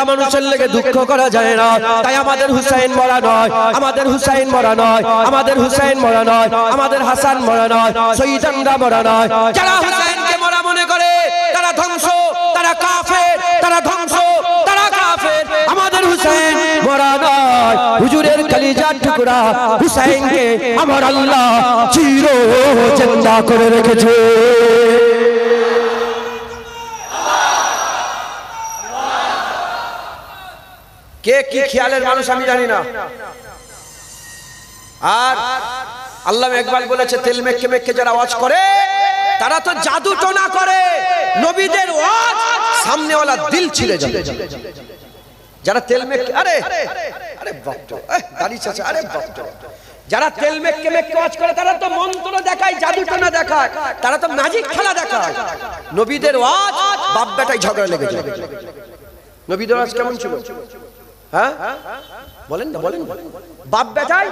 মানুষের লেগে দুঃখ করা যায় না। তাই আমাদের হুসাইন মরা নয়, আমাদের হুসাইন মরা নয়, আমাদের হুসাইন মরা নয়, আমাদের হাসান মরা নয়, শহীদানরা মরা নয়। যারা হুসাইনকে মরা মনে করে তারা ধ্বংস, তারা কাফের, তারা ধ্বংস, তারা কাফের। আমাদের হুসাইন মরা নয়, হুজুরের কলিজার টুকরা হুসাইনকে আমার আল্লাহ চির জিন্দা করে রেখেছে। কে কি খেয়ালের মানুষ আমি জানি না। আর আল্লামা ইকবাল বলেছে তেল মেখে মেখে যারা ওয়াজ করে তারা তো জাদু টোনা করে, নবীদের ওয়াজ সামনেওয়ালা দিল ছিঁড়ে যাবে। যারা তেল মেখে আরে আরে বাপরে দাড়ি চাচা আরে বাপরে, যারা তেল মেখে মেখে ওয়াজ করে তারা তো মন্ত্র দেখায়, জাদু টোনা দেখায়, তারা তো ম্যাজিক খেলা দেখায়। নবীদের ওয়াজ বাপ বেটায় ঝগড়া লেগে যায়। নবীদের ওয়াজ কেমন ছিল? হ্যাঁ বলেন না, বলেন। বাপ বেটায়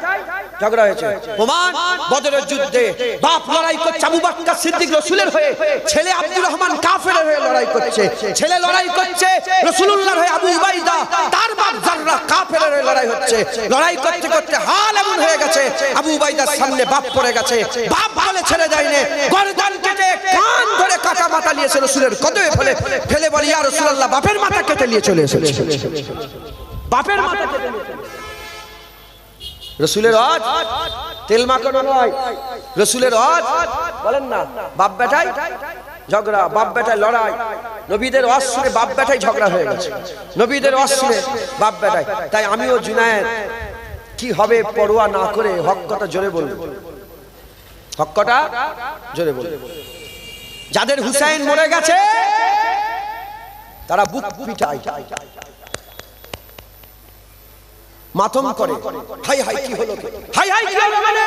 ঝগড়া হয়েছে। ওমান বদরের যুদ্ধে বাপ লড়াই করছে আবু বকর সিদ্দিক রাসূলের হয়ে, ছেলে আব্দুর রহমান কাফেরের হয়ে লড়াই করছে, ছেলে লড়াই করছে রাসূলুল্লাহর হয়ে আবু উবাইদা, তার বাপ জাররা কাফেরের হয়ে লড়াই হচ্ছে। লড়াই করতে করতে হাল এমন হয়ে গেছে আবু উবাইদার সামনে বাপ পড়ে গেছে, বাপ বলে ছেড়ে দেয়নি, গর্দান কেটে কান ধরে কাটা মাথা নিয়েছে রাসূলের কদমে ফেলে ফেলে বলে ইয়া রাসূলুল্লাহ বাপের মাথা কেটে নিয়ে চলে এসেছে। বাপের মাথা কেটে নিয়ে রসুলের ওয়াজ তেল মাখানো নয়, রসুলের ওয়াজ বলেন না বাপ বেটায় ঝগড়া, বাপ বেটায় লড়াই। নবীদের ওয়াজ শুনে বাপ বেটায় ঝগড়া হয়ে গেছে, নবীদের ওয়াজ শুনে বাপ বেটায়। তাই আমিও জুনায়েদ কি হবে পরোয়া না করে হক কথা জোরে বলবো, হক কথা জোরে বলবো। যাদের হুসাইন মরে গেছে তারা বুক পিটায়, মাতম করে, হাই হাই কি হলো, হাই হাই কি হলো। মানে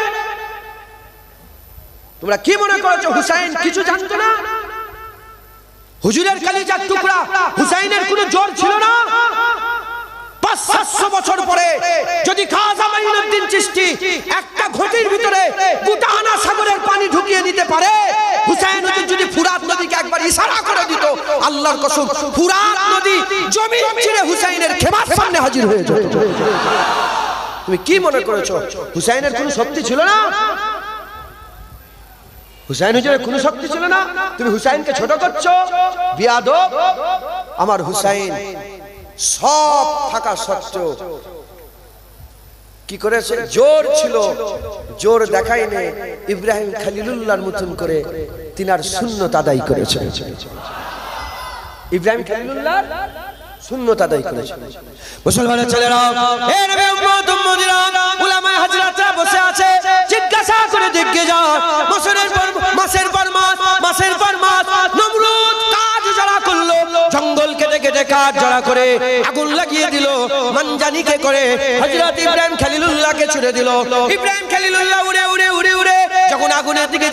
তোমরা কি মনে করছো হুসাইন কিছু জানতো না? হুজুরের কলিজার টুকরা হুসাইনের কোনো জোর ছিল না? 500 বছর পরে যদি খাজা মাইনুদ্দিন চিশতি একটা ঘটির ভিতরে গোটা আনা সাগরের পানি ঢুকিয়ে দিতে পারে, হুসাইন যদি ফুরাত নদীকে একবার ইশারা করে দিত, আল্লাহর কসম ফুরাত নদী জমিন ছিঁড়ে হুসাইনের খেমার সামনে হাজির হয়ে যেত। তুমি কি মনে করেছো হুসাইনের কোনো শক্তি ছিল না? হুসাইন হুজুরের কোনো শক্তি ছিল না? তুমি হুসাইনকে ছোট করছো, বিয়াদব। আমার হুসাইন সব থাকা সত্ত্বেও কি করেছে? জোর ছিল, জোর দেখায়নি, ইব্রাহিম খলিলুল্লাহর মতন করে তিনার সুন্নত আদায় করেছে। ইব্রাহিম খলিলুল্লাহ সুন্নত আদায় করেছে। মুসলমানের ছেলেরা, হে নবী উম্মত উম্মতিরা, উলামায়ে হযরতরা বসে আছে, জিজ্ঞাসা করে দেখে যাও মাসের পর মাস নমরুদ কাজ যারা করলো, জঙ্গল কেটে কেটে কাঠ জড়া করে আগুন লাগিয়ে দিল, মানজানিকে করে হযরত ইব্রাহিম খলিলুল্লাহকে ছুড়ে দিল। ইব্রাহিম খলিলুল্লাহ উড়ে উড়ে উড়ে উড়ে যখন আগুনের দিকে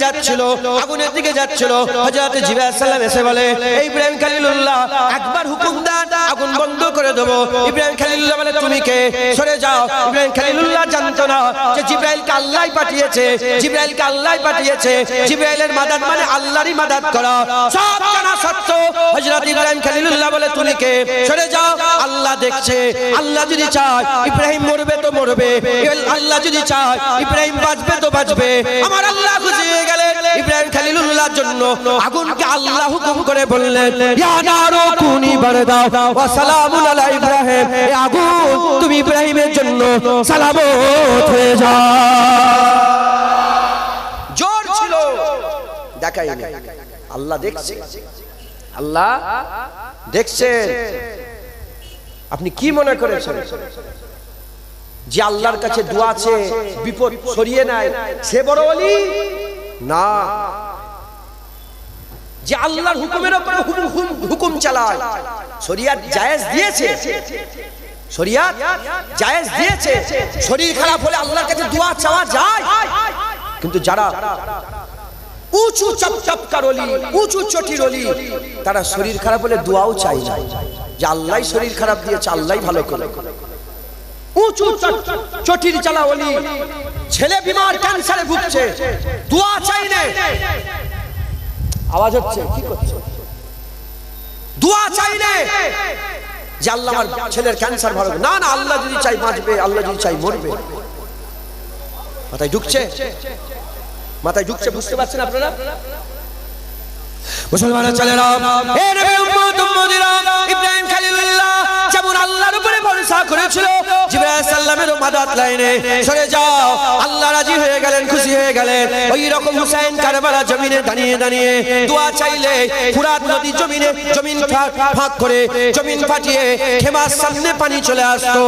যাচ্ছিল হযরত জিবরাইল আলাইহিস সালাম এসে বলে, এই ইব্রাহিম খলিলুল্লাহ একবার হুকুম দেন আগুন বন্ধ করে দেব। ইব্রাহিম খলিলুল্লাহ বলে, তুমি কে? সরে যাও। ইব্রাহিম খলিলুল্লাহ জানতো না যে জিবরাইলকে আল্লাহই পাঠিয়েছে, জিবরাইলের মাদাদ মানে আল্লাহরই মাদাদ করা। সব জানা সত্ত্বেও হযরত ইব্রাহিম খলিলুল্লাহ বলে, তুমি কে? সরে যাও, আল্লাহ দেখছে। আল্লাহ যদি চায় ইব্রাহিম মরবে তো মরবে, আল্লাহ যদি চায় ইব্রাহিম বাঁচবে তো বাঁচবে। আমার আল্লাহ খুশি হয়ে গেলেন ইব্রাহিম খলিলুল্লাহর জন্য আগুনকে আল্লাহ হুকুম করে বললেন, ইয়া নারু কুনি বারদা ওয়া সালামুন আলা ইব্রাহিম, এই আগুন তুমি ইব্রাহিমের জন্য সালামত হয়ে যাও। জোর ছিল, দেখায়নি। আল্লাহ দেখছে, আল্লাহ দেখছেন। আপনি কি মনে করেছেন যে আল্লাহর কাছে দোয়া আছে বিপদ সরিয়ে নেয় সে বড় ওলি? না, যে আল্লাহর হুকুমের উপর হুকুম চালায়। শরিয়াত জায়েজ দিয়েছে, শরিয়াত জায়েজ দিয়েছে। শরীর খারাপ হলে আল্লাহর কাছে দোয়া চাওয়া যায়, কিন্তু যারা উঁচু চপচপকার ওলি, উঁচু চটির ওলি, তারা শরীর খারাপ হলে দোয়াও চায় না যে আল্লাহই শরীর খারাপ দিয়েছে, আল্লাহই ভালো করে। উঁচু চটির চালা ওলি, ছেলে বিমার ক্যান্সারে ভুগছে, দোয়া চাই না। আওয়াজ হচ্ছে, কি করছে? দোয়া চাই না যে আল্লাহ আমার ছেলের ক্যান্সার ভালো, না না, আল্লাহ যদি চাই বাঁচবে, আল্লাহ যদি চাই মরবে। মাথায় ঢুকছে? মাথায় ঢুকছে? বুঝতে পারছেন আপনারা? মুসলমানের ছেলেরা, হে নবীর উম্মত উম্মতিরা, ইব্রাহিম খলিলুল্লাহ যেমন আল্লাহর উপরে ভরসা করেছিল, জিবরাইল সাল্লামেরও মাদাত লাইনে সরে যাও, আল্লাহ রাজি হয়ে গেলেন, খুশি হয়ে গেলেন। ওই রকম হুসাইন কারবালা জমিনে দাঁড়িয়ে দাঁড়িয়ে দোয়া চাইলে ফুরাত নদী জমিনে জমিন ফাঁক করে জমিন ফাটিয়ে খেমার সামনে পানি চলে আসতো।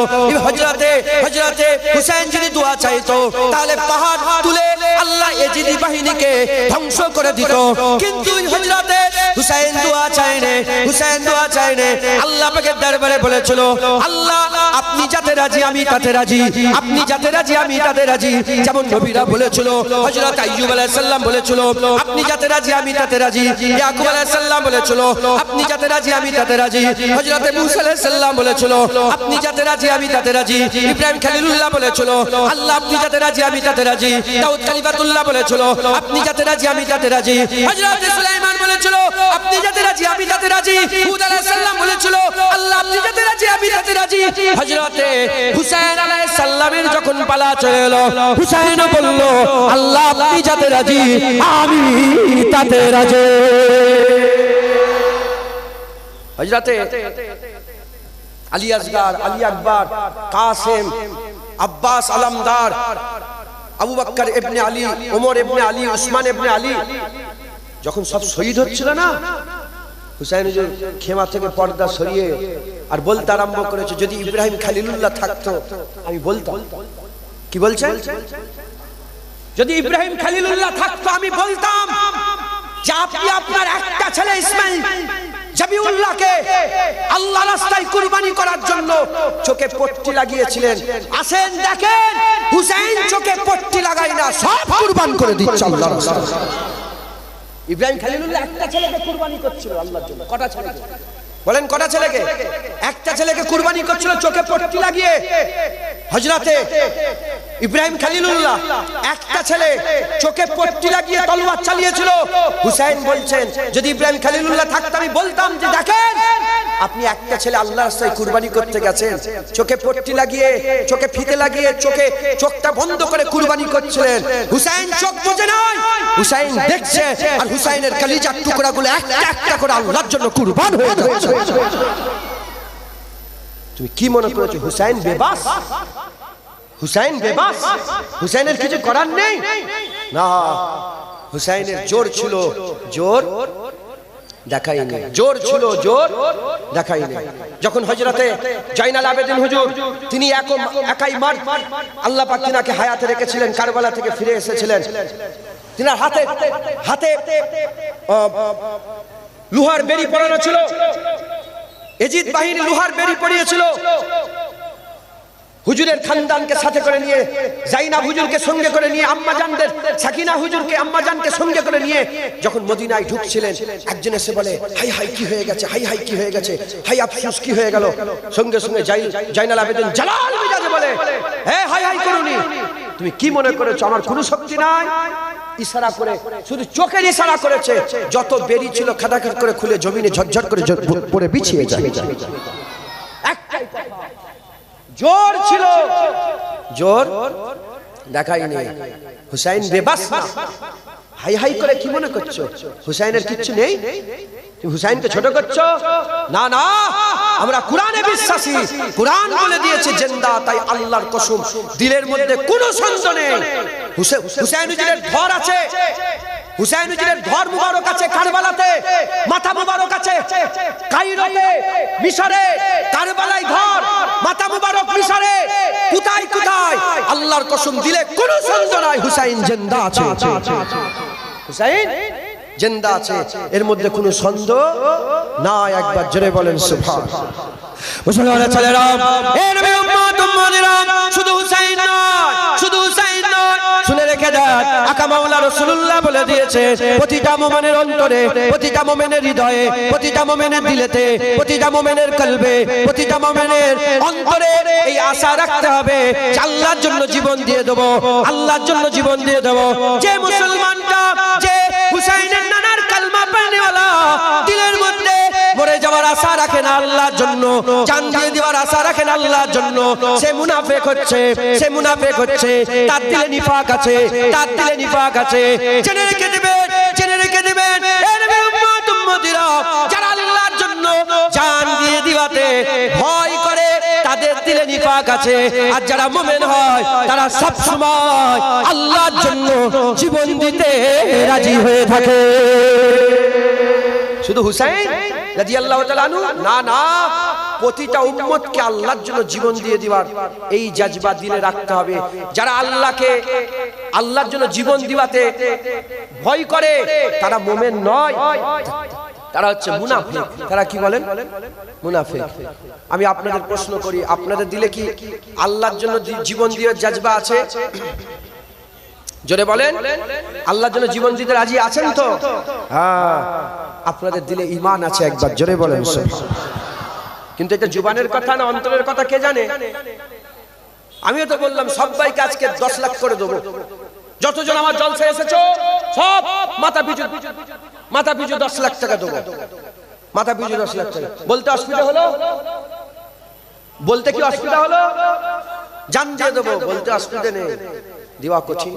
হযরতে হুসাইন যদি দোয়া চাইতো তাহলে পাহাড় তুলে আল্লাহ এজিদি বাহিনীকে ধ্বংস করে দিত। কিন্তু হযরতে হুসাইন দোয়া চাইনে, হুসাইন দোয়া চাইনে, আল্লাহ পাকের দরবারে বলেছিল, আল্লাহ আপনি যাতে রাজি আমি তাতে রাজি, আপনি যাতে রাজি আমি তাতে রাজি। যেমন নবীরা বলেছিল, হযরত আইয়ুব আলাইহিস সালাম বলেছিল, আপনি যাতে রাজি আমি তাতে রাজি। ইয়াকুব আলাইহিস সালাম বলেছিল, আপনি যাতে রাজি আমি তাতে রাজি। হযরত মূসা আলাইহিস সালাম বলেছিল, আপনি যাতে রাজি আমি তাতে রাজি। ইব্রাহিম খলিলুল্লাহ বলেছিল, আল্লাহ আপনি যাতে রাজি আমি তাতে রাজি। দাউদ কালিমাতুল্লাহ বলেছিল, আপনি যাতে রাজি আমি তাতে রাজি। হযরত সুলাইমান বলেছিল, আপনি যাতে রাজি আমি তাতে রাজি। হুদ আলাইহিস সালাম বলেছিল, আল্লাহ আপনি যাতে রাজি আমি তাতে রাজি। হযরতে হুসাইন আলাইহিস সালামের যখন পালা চলে এলো, হুসাইন বলল, আল্লাহ আপনি যাতে রাজি আমি তাতে রাজি। হযরতে আলী আসগার, আলী আকবর, কাসেম, আব্বাস আলমদার, আবু বকর ইবনে আলী, ওমর ইবনে আলী, উসমান ইবনে আলী যখন সব শহীদ হচ্ছিল না, হুসাইন হুজুর খেমা থেকে পর্দা সরিয়ে আর বলতে আরম্ভ করেছে, যদি ইব্রাহিম খলিলুল্লাহ থাকতো আমি বলতাম। কি বলছেন? যদি ইব্রাহিম খলিলুল্লাহ থাকতো আমি বলতাম যে আপনি আপনার একটা ছেলে ইসমাইল জাবিউল্লাহকে আল্লাহ রাস্তায় কুরবানি করার জন্য চোখে পট্টি লাগিয়েছিলেন। আসেন দেখেন, হুসাইন চোখে পট্টি লাগাই না, সব কুরবান করে দিচ্ছে আল্লাহর রাস্তায়। ইব্রাহিম খলিলুল্লাহ একটা ছেলেকে কুরবানি করছিল আল্লাহর জন্য। কটা ছেলে বলেন? কটা ছেলেকে? একটা ছেলেকে কুরবানি করছিল চোখে পট্টি লাগিয়ে। হযরতে ইব্রাহিম খলিলুল্লাহ একটা ছেলে চোখে পট্টি লাগিয়ে তলোয়ার চালিয়েছিল। হুসাইন বলছেন, যদি ইব্রাহিম খলিলুল্লাহ থাকতো আমি বলতাম যে দেখেন আপনি একটা ছেলে আল্লাহর রাস্তায় কুরবানি করতে গেছেন, চোখে পট্টি লাগিয়ে, চোখে ফিতে লাগিয়ে, চোখটা বন্ধ করে কুরবানি করছিলেন। হুসাইন চোখ বুঝে নাই, হুসাইন দেখছে, আর হুসাইনের কলিজার টুকরাগুলো একটা একটা করে আল্লাহর জন্য কুরবান হয়ে যাচ্ছে। তুমি কি মনে করেছো হুসাইন বেবাস? হুসাইন বেবাস? হুসাইনের কিছু করার নেই? না, হুসাইনের জোর ছিল, জোর দেখাইনি, জোর ছিল, জোর দেখাইনি। যখন হযরতে জয়নাল আবেদিন হুজুর তিনি একাই মার আল্লাহ পাক তিনাকে হায়াতে রেখেছিলেন, কারবালা থেকে ফিরে এসেছিলেন, তিনার হাতে হাতে লোহার বেড়ি পরানো ছিল, এজিদ বাহিনী লোহার বেড়ি পরিয়েছিল। হুজুরের খানদানকে সাথে করে নিয়ে, জাইনাব হুজুরকে সঙ্গে করে নিয়ে, আম্মা জানদের সাকিনা হুজুরকে, আম্মা জানকে সঙ্গে করে নিয়ে যখন মদিনায় ঢুকছিলেন, একজন এসে বলে, হাই হাই কি হয়ে গেছে, হাই হাই কি হয়ে গেছে, হাই আফসোস কি হয়ে গেল। সঙ্গে সঙ্গে জয়নাল আবেদিন জালাল মিজাজে বলে, হে হাই হাই করুনি, তুমি কি মনে করেছো আমার কোনো শক্তি নাই? ইশারা করে, শুধু চোখের ইশারা করেছে, যত বেরি ছিল খাদাখাদ করে খুলে জমিনে ঝরঝর করে পড়ে বিছিয়ে যায়। একটাই জোর ছিল, জোর দেখাইনি। হুসাইন বেবাস না। হাই হাই করে কি মনে করছো হুসাইনের কিচ্ছু নেই? তুমি হুসাইনকে ছোট করছো? না না, আমরা কোরআনে বিশ্বাসী, কোরআন বলে দিয়েছে জিন্দা, তাই আল্লাহর কসম দিলের মধ্যে কোনো সন্দেহ নেই। হুসাইন হুজুরের ধর আছে, হুসাইন হুজুরের ধর মুবারক আছে কারবালাতে, মাথা মুবারক আছে কায়রোতে, মিশরে, কারবালায় ধর, মাথা মুবারক মিশরে, কোথায় কোথায় আল্লাহর কসম দিলে কোনো সন্দেহ নাই হুসাইন জিন্দা আছে, হুসাইন জিন্দা আছে, এর মধ্যে কোনো সন্দেহ নাই। একবার জোরে বলেন সুবহানাল্লাহ। মুসলমানের ছেলেরা, এ নবীর উম্মত উম্মতিরা, শুধু হুসাইন নয়, শুধু হুসাইন নয়, শুনে রেখে দেন, আকা মাওলা রাসূলুল্লাহ বলে দিয়েছে, প্রতিটা মুমিনের অন্তরে, প্রতিটা মুমিনের হৃদয়ে, প্রতিটা মুমিনের দিলেতে, প্রতিটা মুমিনের কলবে, প্রতিটা মুমিনের অন্তরে এই আশা রাখতে হবে যে আল্লাহর জন্য জীবন দিয়ে দেব, আল্লাহর জন্য জীবন দিয়ে দেব। যে মুসলমানটা, যে হুসাইনের নানার কালমা পড়নেওয়ালা, দিলের মধ্যে মরে যাওয়ার দেওয়ার আশা রাখে না আল্লাহর জন্য, জান দিয়ে দেওয়ার আশা রাখে না আল্লাহর জন্য, সে মুনাফিক হচ্ছে, সে মুনাফিক হচ্ছে, তার দিলে নিফাক আছে, তার দিলে নিফাক আছে। জেনে রেখে দিবেন, জেনে রেখে দিবেন, এ নবীর উম্মত উম্মতিরা, যারা আল্লাহর জন্য জান দিয়ে দিওয়াতে ভয় করে, তাদের দিলে নিফাক আছে। আর যারা মুমিন হয় তারা সব সময় আল্লাহর জন্য জীবন দিতে রাজি হয়ে থাকে। শুধু হুসাইন রাদিয়াল্লাহু তাআলা আনহু না, না, প্রতিটা উম্মতকে আল্লাহর জন্য জীবন দিয়ে দিবার এই জজবা দিলে রাখতে হবে। যারা আল্লাহকে, আল্লাহর জন্য জীবন দিওয়াতে ভয় করে, তারা মুমিন নয়, তারা হচ্ছে মুনাফিক। তারা কি বলেন? মুনাফিক। আমি আপনাদের প্রশ্ন করি, আপনাদের দিলে কি আল্লাহর জন্য জীবন দিয়ে জজবা আছে? জোরে বলেন, আল্লাহর জন্য জীবন দিতে রাজি আছেন তো? হ্যাঁ, আপনাদের দিলে ঈমান আছে, একবার জোরে বলেন সুবহানাল্লাহ। কিন্তু এটা জুবানের কথা না অন্তরের কথা কে জানে? আমিও তো বললাম সবাইকে আজকে 10 লাখ করে দেবো, যতজন আমার জলসায় এসেছো সব মাথা পিছু 10 লাখ টাকা দেবো, মাথা পিছু 10 লাখ টাকা। বলতে অসুবিধা হলো? বলতে কি অসুবিধা হলো? জান দিয়ে দেবো, বলতে অসুবিধা নেই, দেওয়া কঠিন,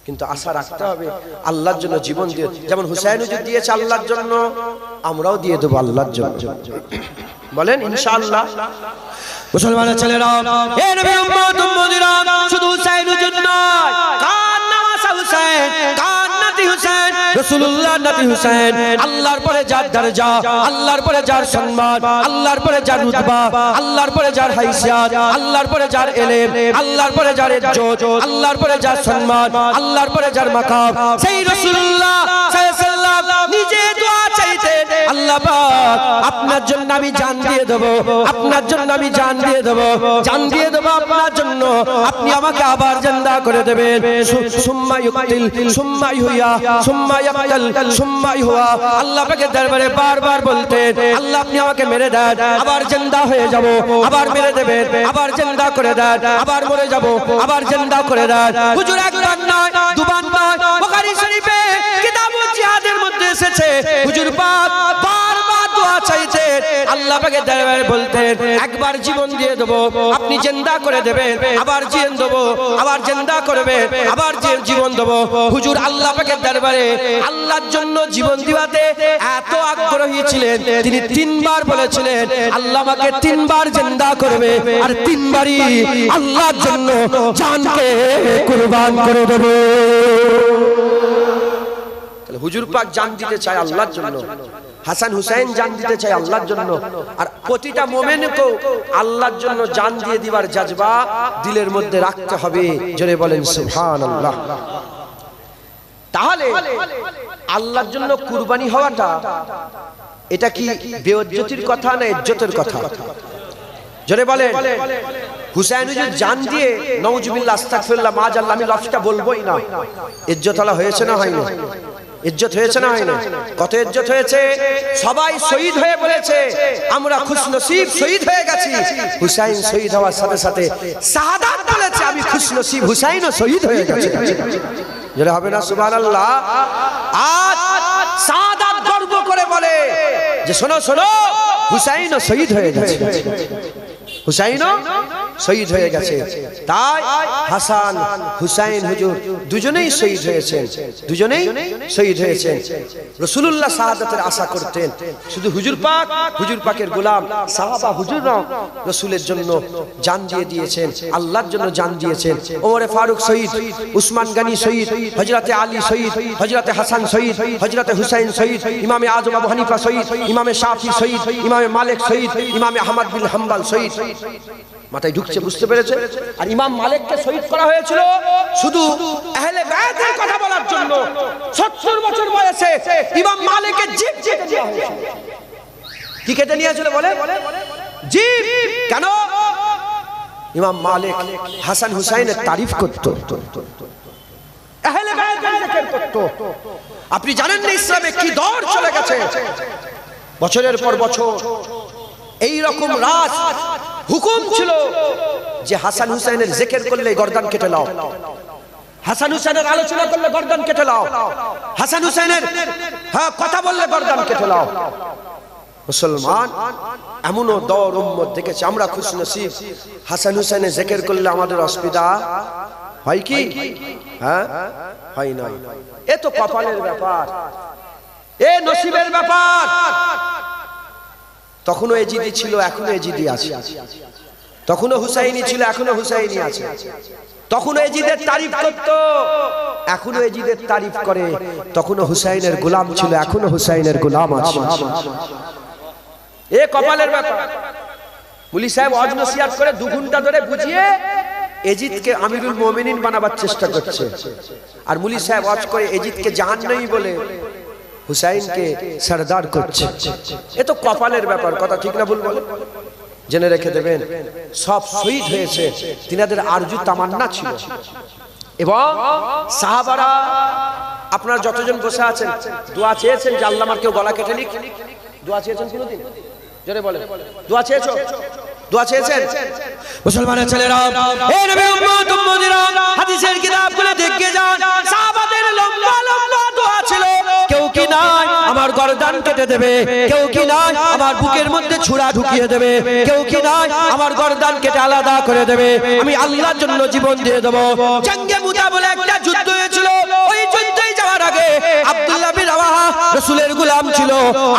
কিন্তু আশা রাখতে হবে আল্লাহর জন্য জীবন দিয়ে। যেমন হুসাইন হুজুর দিয়েছে আল্লাহর জন্য, আমরাও দিয়ে দেবো আল্লাহর জন্য। বলেন ইনশাআল্লাহ। মুসলমানের ছেলেরা, হে নবীর উম্মত উম্মতিরা, শুধু হুসাইন হুজুর নয়, কার নাম আছে হুসাইন, কার নাতি হুসাইন, রাসূলুল্লাহ নাতি হুসাইন। আল্লাহর পরে যার দরজা, আল্লাহর পরে যার সম্মান, আল্লাহর পরে যার রুতবা, আল্লাহর পরে যার হাইসিয়াত, আল্লাহর পরে যার ইলম, আল্লাহর পরে যার ইজ্জত, আল্লাহর পরে যার সম্মান, আল্লাহর পরে যার মাকাম, সেই রাসূলুল্লাহ সাল্লাল্লাহু আলাইহি ওয়াসাল্লাম নিজে দোয়া চাইতেন, আল্লাহ পাক আপনার জন্য আমি জান দিয়ে দেব, আপনার জন্য আমি জান দিয়ে দেব, জান দিয়ে দেব আপনার জন্য, আপনি আমাকে আবার জিন্দা করে দেবেন। সুম্মা ইউকতিল সুম্মা ইহুয়া সুম্মা ইয়াকতাল সুম্মা ইহুয়া। আল্লাহ পাকের দরবারে বারবার বলতেন, আল্লাহ আপনি আমাকে মেরে দেন, আবার জিন্দা হয়ে যাব, আবার মেরে দেবেন, আবার জিন্দা করে দেন, আবার মরে যাব, আবার জিন্দা করে দেন। হুজুর একবার নয়, দুবার নয়, বুখারী শরীফে কিতাবুল জিহাদের মধ্যে এসেছে, হুজুর পাক বারবার দোয়া চাইতেন, আল্লাহ পাকের দরবারে বলতেন, একবার জীবন দিয়ে দেব, আপনি জিন্দা করে দেবেন, আবার জীবন দেব, আবার জিন্দা করবেন, আবার জীবন দেব। হুজুর আল্লাহ পাকের দরবারে আল্লাহর জন্য জীবন দিওয়াতে এত আগ্রহী ছিলেন, তিনি 3 বার বলেছিলেন আল্লাহ আমাকে 3 বার জিন্দা করবে, আর 3 বারই আল্লাহর জন্য জানকে কুরবান করে দেব। তাহলে হুজুর পাক জান দিতে চায় আল্লাহর জন্য, হাসান হুসাইন জান দিতে চায় আল্লাহর জন্য, আর প্রতিটা মুমিনকে আল্লাহর জন্য জান দিয়ে দিবার জজবা দিলের মধ্যে রাখতে হবে। জোরে বলেন সুবহানাল্লাহ। তাহলে আল্লাহর জন্য কুরবানি হওয়াটা এটা কি বেইজ্জতির কথা না ইজ্জতের কথা? জোরে বলেন। হুসাইন হুজুর জান দিয়ে নাউজুবিল্লাহ আস্তাগফিরুল্লাহ মাআজাল্লাহ, আমি লফটা বলবোই না, ইজ্জতওয়ালা হয়েছে না হয়নি? ইজ্জত হয়েছে না হয়নি? কত ইজ্জত হয়েছে, সবাই শহীদ হয়ে বলেছে আমরা খুশনসিব শহীদ হয়ে গেছি। হুসাইন শহীদ হওয়ার সাথে সাথে শাহাদাত বলেছে আমি খুশনসিব, হুসাইনও শহীদ হয়ে গেছে। যেটা হবে না সুবহানাল্লাহ। আজ শাহাদাত গর্ব করে বলে যে শোনো শোনো, হুসাইনও শহীদ হয়ে গেছে, হুসাইনও শহীদ হয়ে গেছে। তাই হাসান হুসাইন হুজুর দুজনেই শহীদ হয়েছেন, দুজনেই শহীদ হয়েছেন। রাসূলুল্লাহ শাহাদাতের আশা করতেন, শুধু হুজুর পাক, হুজুর পাকের গোলাম সাহাবা হুজুররা রাসূলের জন্য জান দিয়ে দিয়েছেন, আল্লাহর জন্য জান দিয়েছেন। ওমরে ফারুক শহীদ, উসমান গনি শহীদ, হযরতে আলী শহীদ, হযরতে হাসান শহীদ, হযরতে হুসাইন শহীদ, ইমামে আযম আবু হানিফা শহীদ, ইমামে শাফি শহীদ, ইমামে মালিক শহীদ, ইমামে আহমদ বিন হাম্বল শহীদ। মাথায় ঢুকছে, বুঝতে পেরেছে? আর ইমাম মালিককে শহীদ করা হয়েছিল শুধু আহলে বায়তের কথা বলার জন্য। 70 বছর বয়সে ইমাম মালিকের জিভ কেটে নেওয়া হয়েছিল। কি কেটে নিয়েছিল বলে? জিভ। কেন? ইমাম মালিক হাসান হুসাইনের তারিফ করত, আহলে বায়তের জিকির করত। আপনি জানেন না ইসলামে কি দৌর চলে গেছে? বছরের পর বছর এই রকম রাজ হুকুম ছিল যে হাসান হুসাইনের জিকির করলে গর্দান কেটে নাও, হাসান হুসাইনের আলোচনা করলে গর্দান কেটে নাও, হাসান হুসাইনের কথা বললে গর্দান কেটে নাও। মুসলমান এমনও দর উম্মত দেখেছে, আমরা খুশনসিব। হাসান হুসেনের জিকির করলে আমাদের অসুবিধা হয় কি? হ্যাঁ, হয় না। এ তো কপালের ব্যাপার, এ নসিবের ব্যাপার। তখনও এজিদি ছিল, এখনো এজিদি আছে। তখনও হুসাইনি ছিল, এখনো হুসাইনি আছে। তখনও এজিদের তারিফ করত, এখনো এজিদের তারিফ করে। তখনও হুসাইনের গোলাম ছিল, এখনো হুসাইনের গোলাম আছে। এ কপালের ব্যাপার। মুলি সাহেব ওয়াজ নসিহত করে 2 ঘন্টা ধরে বুঝিয়ে এজিদকে আমিরুল মুমিনিন বানাবার চেষ্টা করছে। আর মুলি সাহেব ওয়াজ করে এজিদকে জাহান্নামী বলে হুসাইনকে সরদার করছে। এ তো কপালের ব্যাপার। কথা ঠিক না ভুল বলে? জেনে রেখে দেবেন, সব শহীদ হয়েছে, তিনাদের আরজু তামান্না ছিল। এবং সাহাবারা, আপনারা যতজন বসে আছেন, দোয়া চেয়েছেন যে আল্লাহ আমার কেউ গলা কেটে নিক? দোয়া চেয়েছেন কোনদিন? জোরে বলেন, দোয়া চেয়েছো? দোয়া চেয়েছেন? মুসলমানের ছেলেরা, এ নবী উম্মত উম্মতিরা, হাদিসের কিতাবগুলো দেখে যান, সাহাবাদের লম্বা লম্বা দোয়া ছিল। কেউ কি নাই আমার গর্দান কেটে দেবে, কেউ কি নাই আমার বুকের মধ্যে ছুরা ঢুকিয়ে দেবে, কেউ কি নাই আমার গর্দান কেটে আলাদা করে দেবে, আমি আল্লাহর জন্য জীবন দিয়ে দেব। জঙ্গে মুতা বলে একটা যুদ্ধ হয়েছিল। ওই যুদ্ধে যাওয়ার আগে আব্দুল্লাহ বিন রাওয়াহা রাসূলের গোলাম ছিল।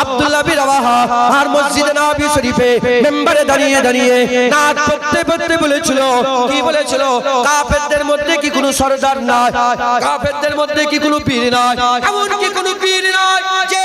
আব্দুল্লাহ বিন রাওয়াহা আর মসজিদে নববী শরীফে মেম্বারে দাঁড়িয়ে দাঁড়িয়ে নাত পড়তে পড়তে বলেছিল, কি বলেছিল? কাফেরদের মধ্যে কি কোনো সরদার নাই? কাফেরদের মধ্যে কি কোনো পীর নাই? এমন কি কোনো পীর নাই যে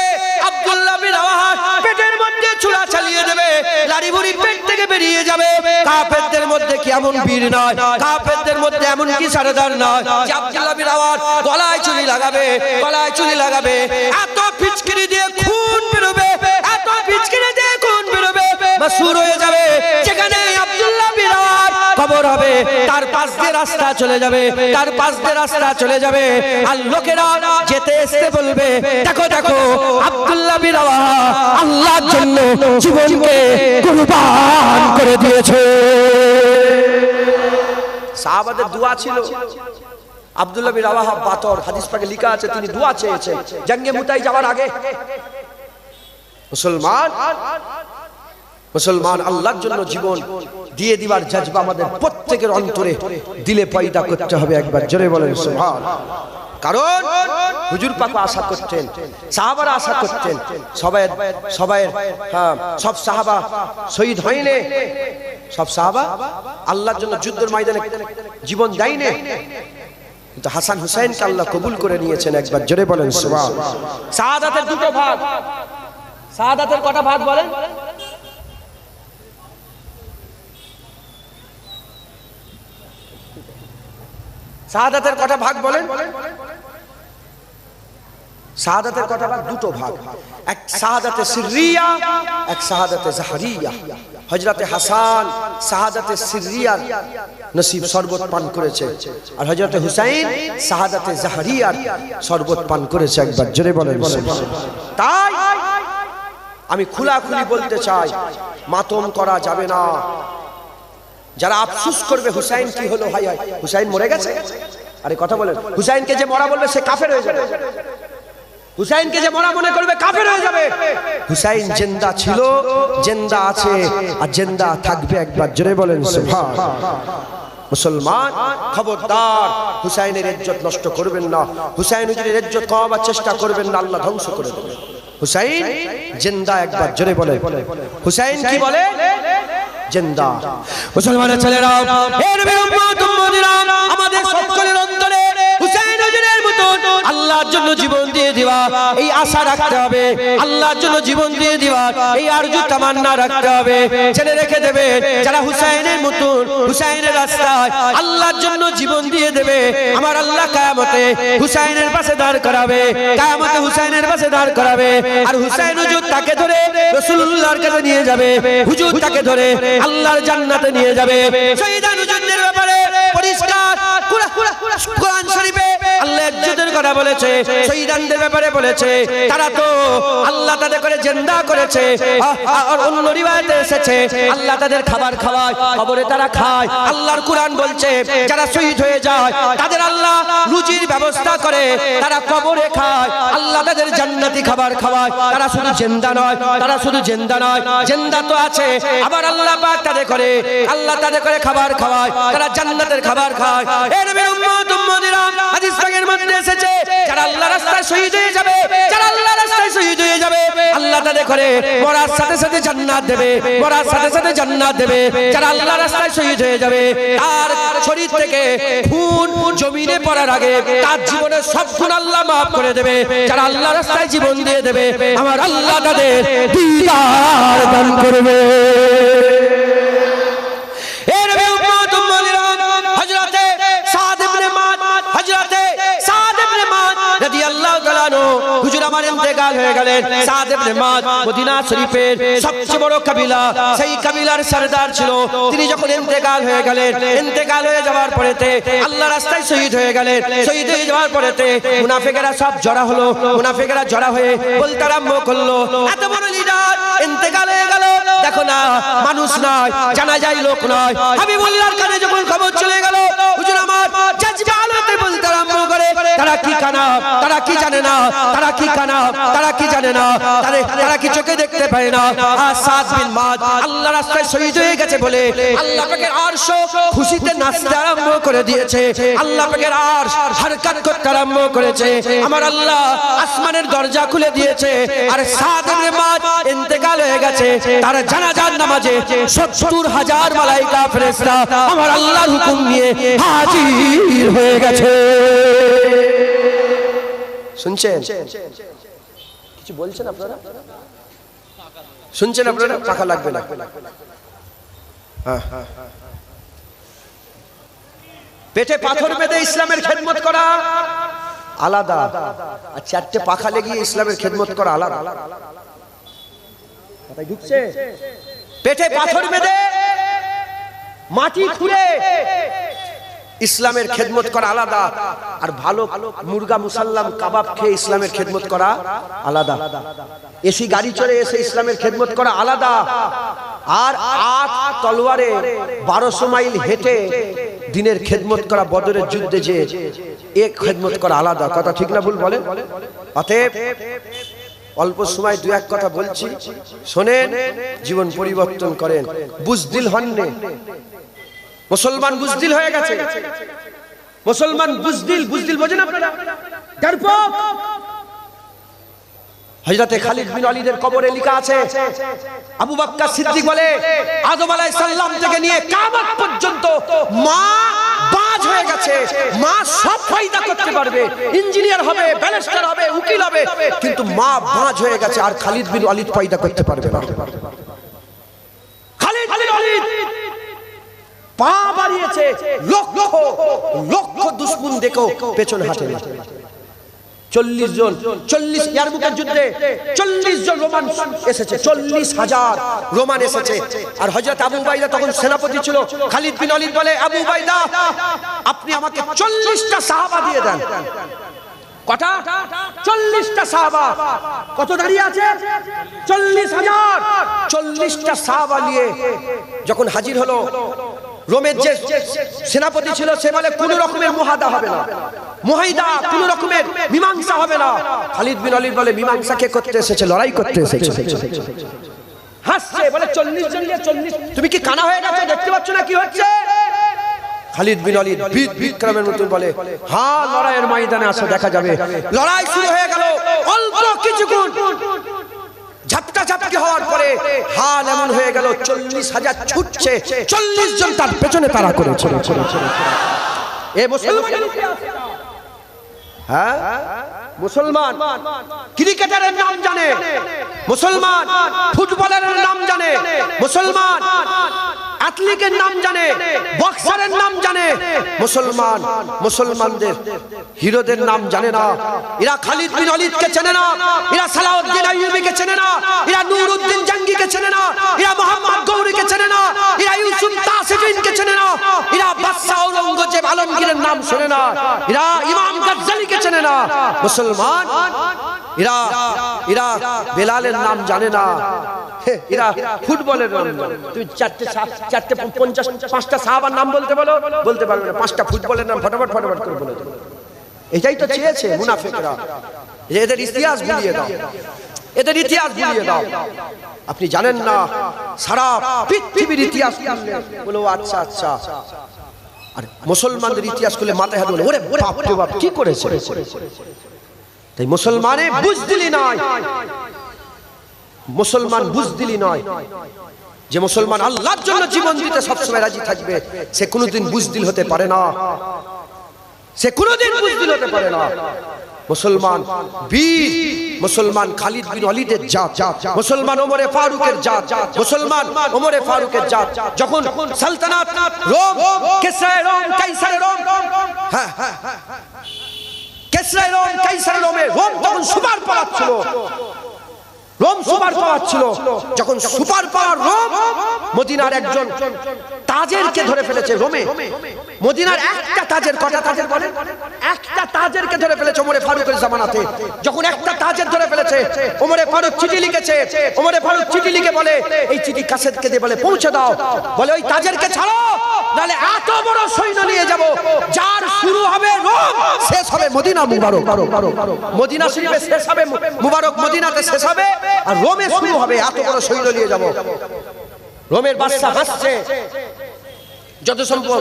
আব্দুল্লাহ বিন রাওয়াহা পেটের মধ্যে ছুরা চালিয়ে দেবে, লাড়ি বুড়ি পেট থেকে বেরিয়ে যাবে? কাফেরদের মধ্যে কি এমন পীর নাই? কাফেরদের মধ্যে এমন কি সরদার নাই যে আব্দুল্লাহ বিন রাওয়াহা গলায় চুরি লাগাবে, গলায় চুরি লাগাবে, এত পিচকিরি দিয়ে খুন বেরোবে, এত পিচকিরি দিয়ে খুন বেরোবে, মাসুর হয়ে যাবে। যেখানে আব্দুল্লাহ বিন রাওয়াহার কবর হবে, তার পাশ দিয়ে রাস্তা চলে যাবে, তার পাশ দিয়ে রাস্তা চলে যাবে। আর লোকেরা যেতে আসতে বলবে, দেখো দেখো আব্দুল্লাহ বিন রাওয়াহা আল্লাহর জন্য জীবনকে কুরবান করে দিয়েছে। সাহাবাদের দোয়া ছিল। আব্দুল্লাহ বিন রাওয়াহা বাতর, হাদিস পাকে লেখা আছে, তিনি দোয়া চেয়েছেন জঙ্গে মুতায় যাওয়ার আগে। মুসলমান আল্লাহর জন্য জীবন দিয়ে দিবার জজবা আমাদের প্রত্যেকের অন্তরে দিলে পয়দা করতে হবে। একবার জোরে বলেন সুবহানাল্লাহ। কারণ হুজুর পাক আশা করতেন, সাহাবারা আশা করতেন, সব সাহাবা শহীদ হয়নি, সব সাহাবা আল্লাহর জন্য যুদ্ধের ময়দানে জীবন দেয়নি, কিন্তু হাসান হুসাইনকে আল্লাহ কবুল করে নিয়েছেন। একবার জোরে বলেন সুবহানাল্লাহ। শাহাদাতের 2টো ভাগ। শাহাদাতের কটা ভাগ বলেন? শাহাদাতের কটা ভাগ বলেন? শাহাদাতের কটা ভাগ? 2টো ভাগ। এক শাহাদাতে সিররিয়া, এক শাহাদাতে জাহরিয়া। হযরতে হাসান শাহাদাতে সিররিয়ার নসিব শরবত পান করেছে, আর হযরতে হুসাইন শাহাদাতে জাহরিয়ার শরবত পান করেছে। একবার জোরে বলেন সুবহানাল্লাহ। তাই আমি খোলাখুলি বলতে চাই, মাতম করা যাবে না। যারা আফসোস করবে হুসাইন কি হলো, ভাই হুসাইন মরে গেছে, আরে কথা বলেন, হুসাইনকে যে মরা বলবে সে কাফের হয়ে যাবে। হুসাইনকে যে মরা মনে করবে কাফের হয়ে যাবে। হুসাইন জিন্দা ছিল, জিন্দা আছে, আর জিন্দা থাকবে। একবার জোরে বলেন সুবহানাল্লাহ। মুসলমান খবরদার হুসাইনের ইজ্জত নষ্ট করবেন না, হুসাইন হুজুরের ইজ্জত কমাবার চেষ্টা করবেন না, আল্লাহ ধ্বংস করে দেবে। হুসাইন জিন্দা। একবার জোরে বলে, হুসাইন কি বলে? জিন্দা। মুসলমানের ছেলেরা, হে নবী উম্মত উম্মতিরা, আমাদের সকলের অন্তরে হুসাইন হুজুরের মতো আল্লাহর জন্য জীবন দিয়ে দিবা এই আশা রাখতে হবে, আল্লাহর জন্য জীবন দিয়ে দিবা এই আরজু তামান্না রাখতে হবে। জেনে রেখে দেবে, যারা হুসাইনের মতো হুসাইনের রাস্তায় আল্লাহর জন্য জীবন দিয়ে দেবে, আমার আল্লাহ কিয়ামতে হুসাইনের পাশে দাঁড় করাবে, কিয়ামতে হুসাইনের পাশে দাঁড় করাবে। আর হুসাইন হুজুর তাকে ধরে রাসূলুল্লাহর কাছে নিয়ে যাবে, হুজুর তাকে ধরে আল্লাহর জান্নাতে নিয়ে যাবে। শহীদ হুজুরদের ব্যাপারে পরিষ্কার কোরআন শরীফে আল্লাহ ইজ্জতের কথা বলেছে, শহীদদের ব্যাপারে বলেছে, তারা তো আল্লাহ তাদের করে জিন্দা করেছে। আর অন্য রিওয়ায়াতে এসেছে আল্লাহ তাদের খাবার খাওয়ায়, কবরে তারা খায়। আল্লাহর কোরআন বলছে যারা শহীদ হয়ে যায় তাদের আল্লাহ রুজির ব্যবস্থা করে, তারা কবরে খায়, আল্লাহ তাদের জান্নাতি খাবার খাওয়ায়। তারা শুধু জিন্দা নয়, তারা শুধু জিন্দা নয়, জিন্দা তো আছে, আবার আল্লাহ পাক তাদের করে, আল্লাহ তাদের করে খাবার খাওয়ায়, তারা জান্নাতের খাবার খায়। এর নবীর উম্মত উম্মতিরা হাদিস পাকের মধ্যে এসেছে, যারা আল্লাহর রাস্তায় শহীদ হয়ে যাবে, যারা আল্লাহর রাস্তায় শহীদ হয়ে যাবে, আল্লাহ তাদের করে মরার সাথে সাথে জান্নাত দেবে, মরার সাথে সাথে জান্নাত দেবে। যারা আল্লাহর রাস্তায় শহীদ হয়ে যাবে, তার শরীর থেকে খুন জমিনে পড়ার আগে তার জীবনের সব গুনাহ আল্লাহ মাফ করে দেবে। যারা আল্লাহর রাস্তায় জীবন দিয়ে দেবে, আমার আল্লাহ তাদের দিদার দান করবে। এর উম্মত উম্মতিরা হযরতে সাদ ইবনে মাদ, হযরতে সাদ ইবনে মাদ রাদিয়াল্লাহু তাআলা আনহু, হুজুর আমার ইন্তেকাল হয়ে গেলেন। সাদ ইবনে মাদ মদিনা শরীফের সবচেয়ে বড় কবিলা, সেই কবিলার সরদার ছিল। তিনি যখন ইন্তেকাল হয়ে গেলেন, ইন্তেকাল হয়ে যাওয়ার পরেতে আল্লাহর রাস্তায় শহীদ হয়ে গেলেন। শহীদ হয়ে যাওয়ার পরেতে মুনাফিকরা সব জড়া হলো, মুনাফিকরা জড়া হয়ে বলতে আরম্ভ করলো, এত বড় লিডার ইন্তেকাল হয়ে গেল, দেখো না মানুষ নয়, জানাজায় লোক নয়। হাবিবুল্লাহর কানে যখন খবর চলে গেল, হুজুর আমার জাজবা আলোতে বলতে আরম্ভ করে, তারা কি কানা, তারা কি জানে না, তারা কি কানা, তারা কি জানে না, তারা কি চোখে দেখতে পায় না। আর সাদ বিন মাদ আল্লাহর রাস্তায় শহীদ হয়ে গেছে বলে আল্লাহ পাকের আরশ খুশিতে নাচতে আরম্ভ করে দিয়েছে, আল্লাহ পাকের আরশ হারকাত করতে আরম্ভ করেছে। আমার আল্লাহ আসমানের দরজা খুলে দিয়েছে। আর সাদ বিন মাদ ইন্তেকাল হয়ে গেছে, তার জানাজার নামাজে ৭০,০০০ মালায়েকা ফেরেশতা আমার আল্লাহর হুকুম নিয়ে হাজির হয়ে গেছে। শুনছেন? কিছু বলছেন আপনারা? শুনছেন আপনারা? টাকা লাগবে না। পেটে পাথর বেঁধে ইসলামের খেদমত করা আলাদা, আর চারটে পাখা লেগিয়ে ইসলামের খেদমত করা আলাদা। কথাই ঢুকছে? পেটে পাথর বেঁধে মাটি খুঁড়ে ইসলামের খেদমত করা আলাদা, আর ভালো মুরগা মুসাল্লাম কাবাব খেয়ে ইসলামের খেদমত করা আলাদা। এসি গাড়ি চড়ে এসে ইসলামের খেদমত করা আলাদা, আর ৮ তলোয়ারে ১২০০ মাইল হেঁটে দিনের খেদমত করা, বদরের যুদ্ধে যে এক খেদমত করা আলাদা। কথা ঠিক না ভুল বলেন? অতএব অল্প সময় দু এক কথা বলছি, শোনেন, জীবন পরিবর্তন করেন। বুজদিল হননে, মুসলমান বুজদিল হয়ে গেছে, মুসলমান বুজদিল। বুজদিল বোঝেন আপনারা? ডরপোক। হযরতে খালিদ বিন ওয়ালিদের কবরে লেখা আছে, আবু বকর সিদ্দিক বলে, আদম আলাইহিস সালাম থেকে নিয়ে কিয়ামত পর্যন্ত মা বাজ হয়ে গেছে, মা সব ফায়দা করতে পারবে, ইঞ্জিনিয়ার হবে, ব্যারিস্টার হবে, উকিল হবে, কিন্তু মা বাজ হয়ে গেছে, আর খালিদ বিন ওয়ালিদ ফায়দা করতে পারবে না। খালিদ বিন ওয়ালিদ পা বাড়িয়েছে, লক্ষ লক্ষ দুশমন দেখো পেছনে হাঁটে না। ৪০ জন, ৪০ ইয়ারমুকের যুদ্ধে ৪০ জন রোমান এসেছে, ৪০,০০০ রোমান এসেছে। আর হযরত আবু উবাইদা তখন সেনাপতি ছিল। খালিদ বিন ওয়ালিদ বলে, আবু উবাইদা আপনি আমাকে ৪০টা সাহাবা দিয়ে দেন। কটা? ৪০টা সাহাবা। কত দাঁড়িয়ে আছে? ৪০,০০০। ৪০টা সাহাবা নিয়ে যখন হাজির হলো, রোমের যে সেনাপতি ছিল সে বলে কোন রকমের মুহাদা হবে না, মুহাইদা, কোন রকমের মীমাংসা হবে না। খালিদ বিন ওয়ালিদ বলে, মীমাংসা কে করতে এসেছে? লড়াই করতে এসেছে। হাসছে, বলে ৪০ জন নিয়ে ৪০। তুমি কি কানা হয়ে গেছো? দেখতে পাচ্ছ না কি হচ্ছে? খালিদ বিন ওয়ালিদ বিক্রমের মতন বলে, হ্যাঁ লড়াইয়ের ময়দানে আসো, দেখা যাবে। লড়াই শুরু হয়ে গেল। অল্প কিছুক্ষণ ঝাপটা ঝাপটি হওয়ার পরে হাল এমন হয়ে গেল, ৪০,০০০ ছুটছে, ৪০ জন তার পেছনে তাড়া করেছে। এ মুসলমান, হ্যাঁ মুসলমান ক্রিকেটারের নাম জানে, মুসলমান ফুটবলারের নাম জানে, মুসলমান অ্যাথলিটের নাম জানে, বক্সারের নাম জানে, মুসলমান মুসলমানদের হিরোদের নাম জানে না। এরা খালিদ বিন ওয়ালিদকে চেনে না, এরা সালাউদ্দিন আইয়ুবীকে চেনে না, এরা নুরউদ্দিন জঙ্গিকে চেনে না, এরা মোহাম্মদ গৌরীকে চেনে না, এরা ইউসুফ তাসিফিনকে চেনে না, এরা বাদশা ঔরঙ্গজেব আলমগীরের নাম শোনে না, এরা ইমাম গজ্জালিকে চেনে না। মুসলমান এরা এরা বেলালের নাম জানে না, এরা ফুটবলের নাম জানে। তুমি চারটে ৫টা সাহাবার নাম বলতে বলো, বলতে পারবে না। 5টা ফুটবলের নাম ফটাফট করে বলে দেবে। এটাই তো চেয়েছে মুনাফিকরা। এদের ইতিহাস ভুলিয়ে দাও, এদের ইতিহাস ভুলিয়ে দাও। আপনি জানেন না সারা পৃথিবীর ইতিহাস বলো আচ্ছা আচ্ছা, আর মুসলমানদের ইতিহাস করলে মাথায় হাত বলে ওরে বাপ রে বাপ কি করেছে। তাই মুসলমানে বুঝদিলি নয়, মুসলমান বুঝদিলি নয় যে মুসলমান আল্লাহর জন্য জীবন দিতে সবসময় রাজি থাকবে, সে কোনোদিন বুঝদিল হতে পারে না, সে কোনোদিন বুঝদিল হতে পারে না। মুসলমান বীর, মুসলমান খালিদ বিন ওয়ালিদের জাত, মুসলমান ওমরে ফারুকের জাত, মুসলমান ওমরে ফারুকের জাত। যখন সালতানাত রোম, কিসরা রোম, কাইসার রোম, হ্যাঁ কিসরা রোম, কাইসার রোমে রোম তখন সুপার পাওয়ার ছিল, রোম সুপার পাওয়ার ছিল। যখন সুপার পাওয়ার রোম মদিনার একজন তাজেরকে ধরে ফেলেছে রোমে, মদিনার একটা তাজের, কটা তাজের বলে, একটা তাজেরকে ধরে ফেলেছে ওমরে ফারুকের জামানাতে। যখন একটা তাজের ধরে ফেলেছে, ওমরে ফারুক চিঠি লিখেছে, ওমরে ফারুক চিঠি লিখে বলে এই চিঠি কাসেদকে দিয়ে বলে পৌঁছে দাও, বলে ওই তাজেরকে ছাড়ো, নাহলে এত বড় সৈন্য নিয়ে যাব যার শুরু হবে রোম, শেষ হবে মদিনা মুবারক, মদিনা শরীফে শেষ হবে মুবারক, মদিনাতে শেষ হবে আর রোমে শুরু হবে, এত বড় সৈন্য নিয়ে যাব। রোমের বাদশা হাসছে, যত সম্ভব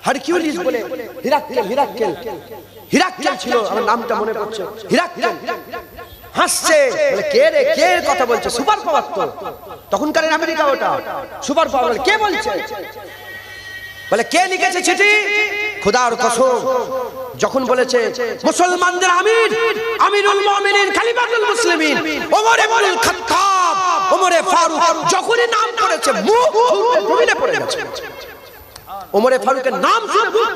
হারকিউলিস বলে হিরাক্কেল ছিল, আমার নামটা মনে পড়ছে, হিরাক্কেল হাসছে, বলে কে রে, কে কথা বলছে, সুপার পাওয়ার তো তখনকার আমেরিকা, ওটা সুপার পাওয়ার, কে বলছে, বলে কে লিখেছে চিঠি, খোদার কসম যখন বলেছে মুসলমানদের আমির, আমিরুল মুমিনিন, খলিফাতুল মুসলিমিন ওমর ইবনুল খাত্তাব, ওমরে ফারুক, যখনই নাম করেছে মুখ জমিনে পড়ে গেছে, ওমরে ফারুকের নাম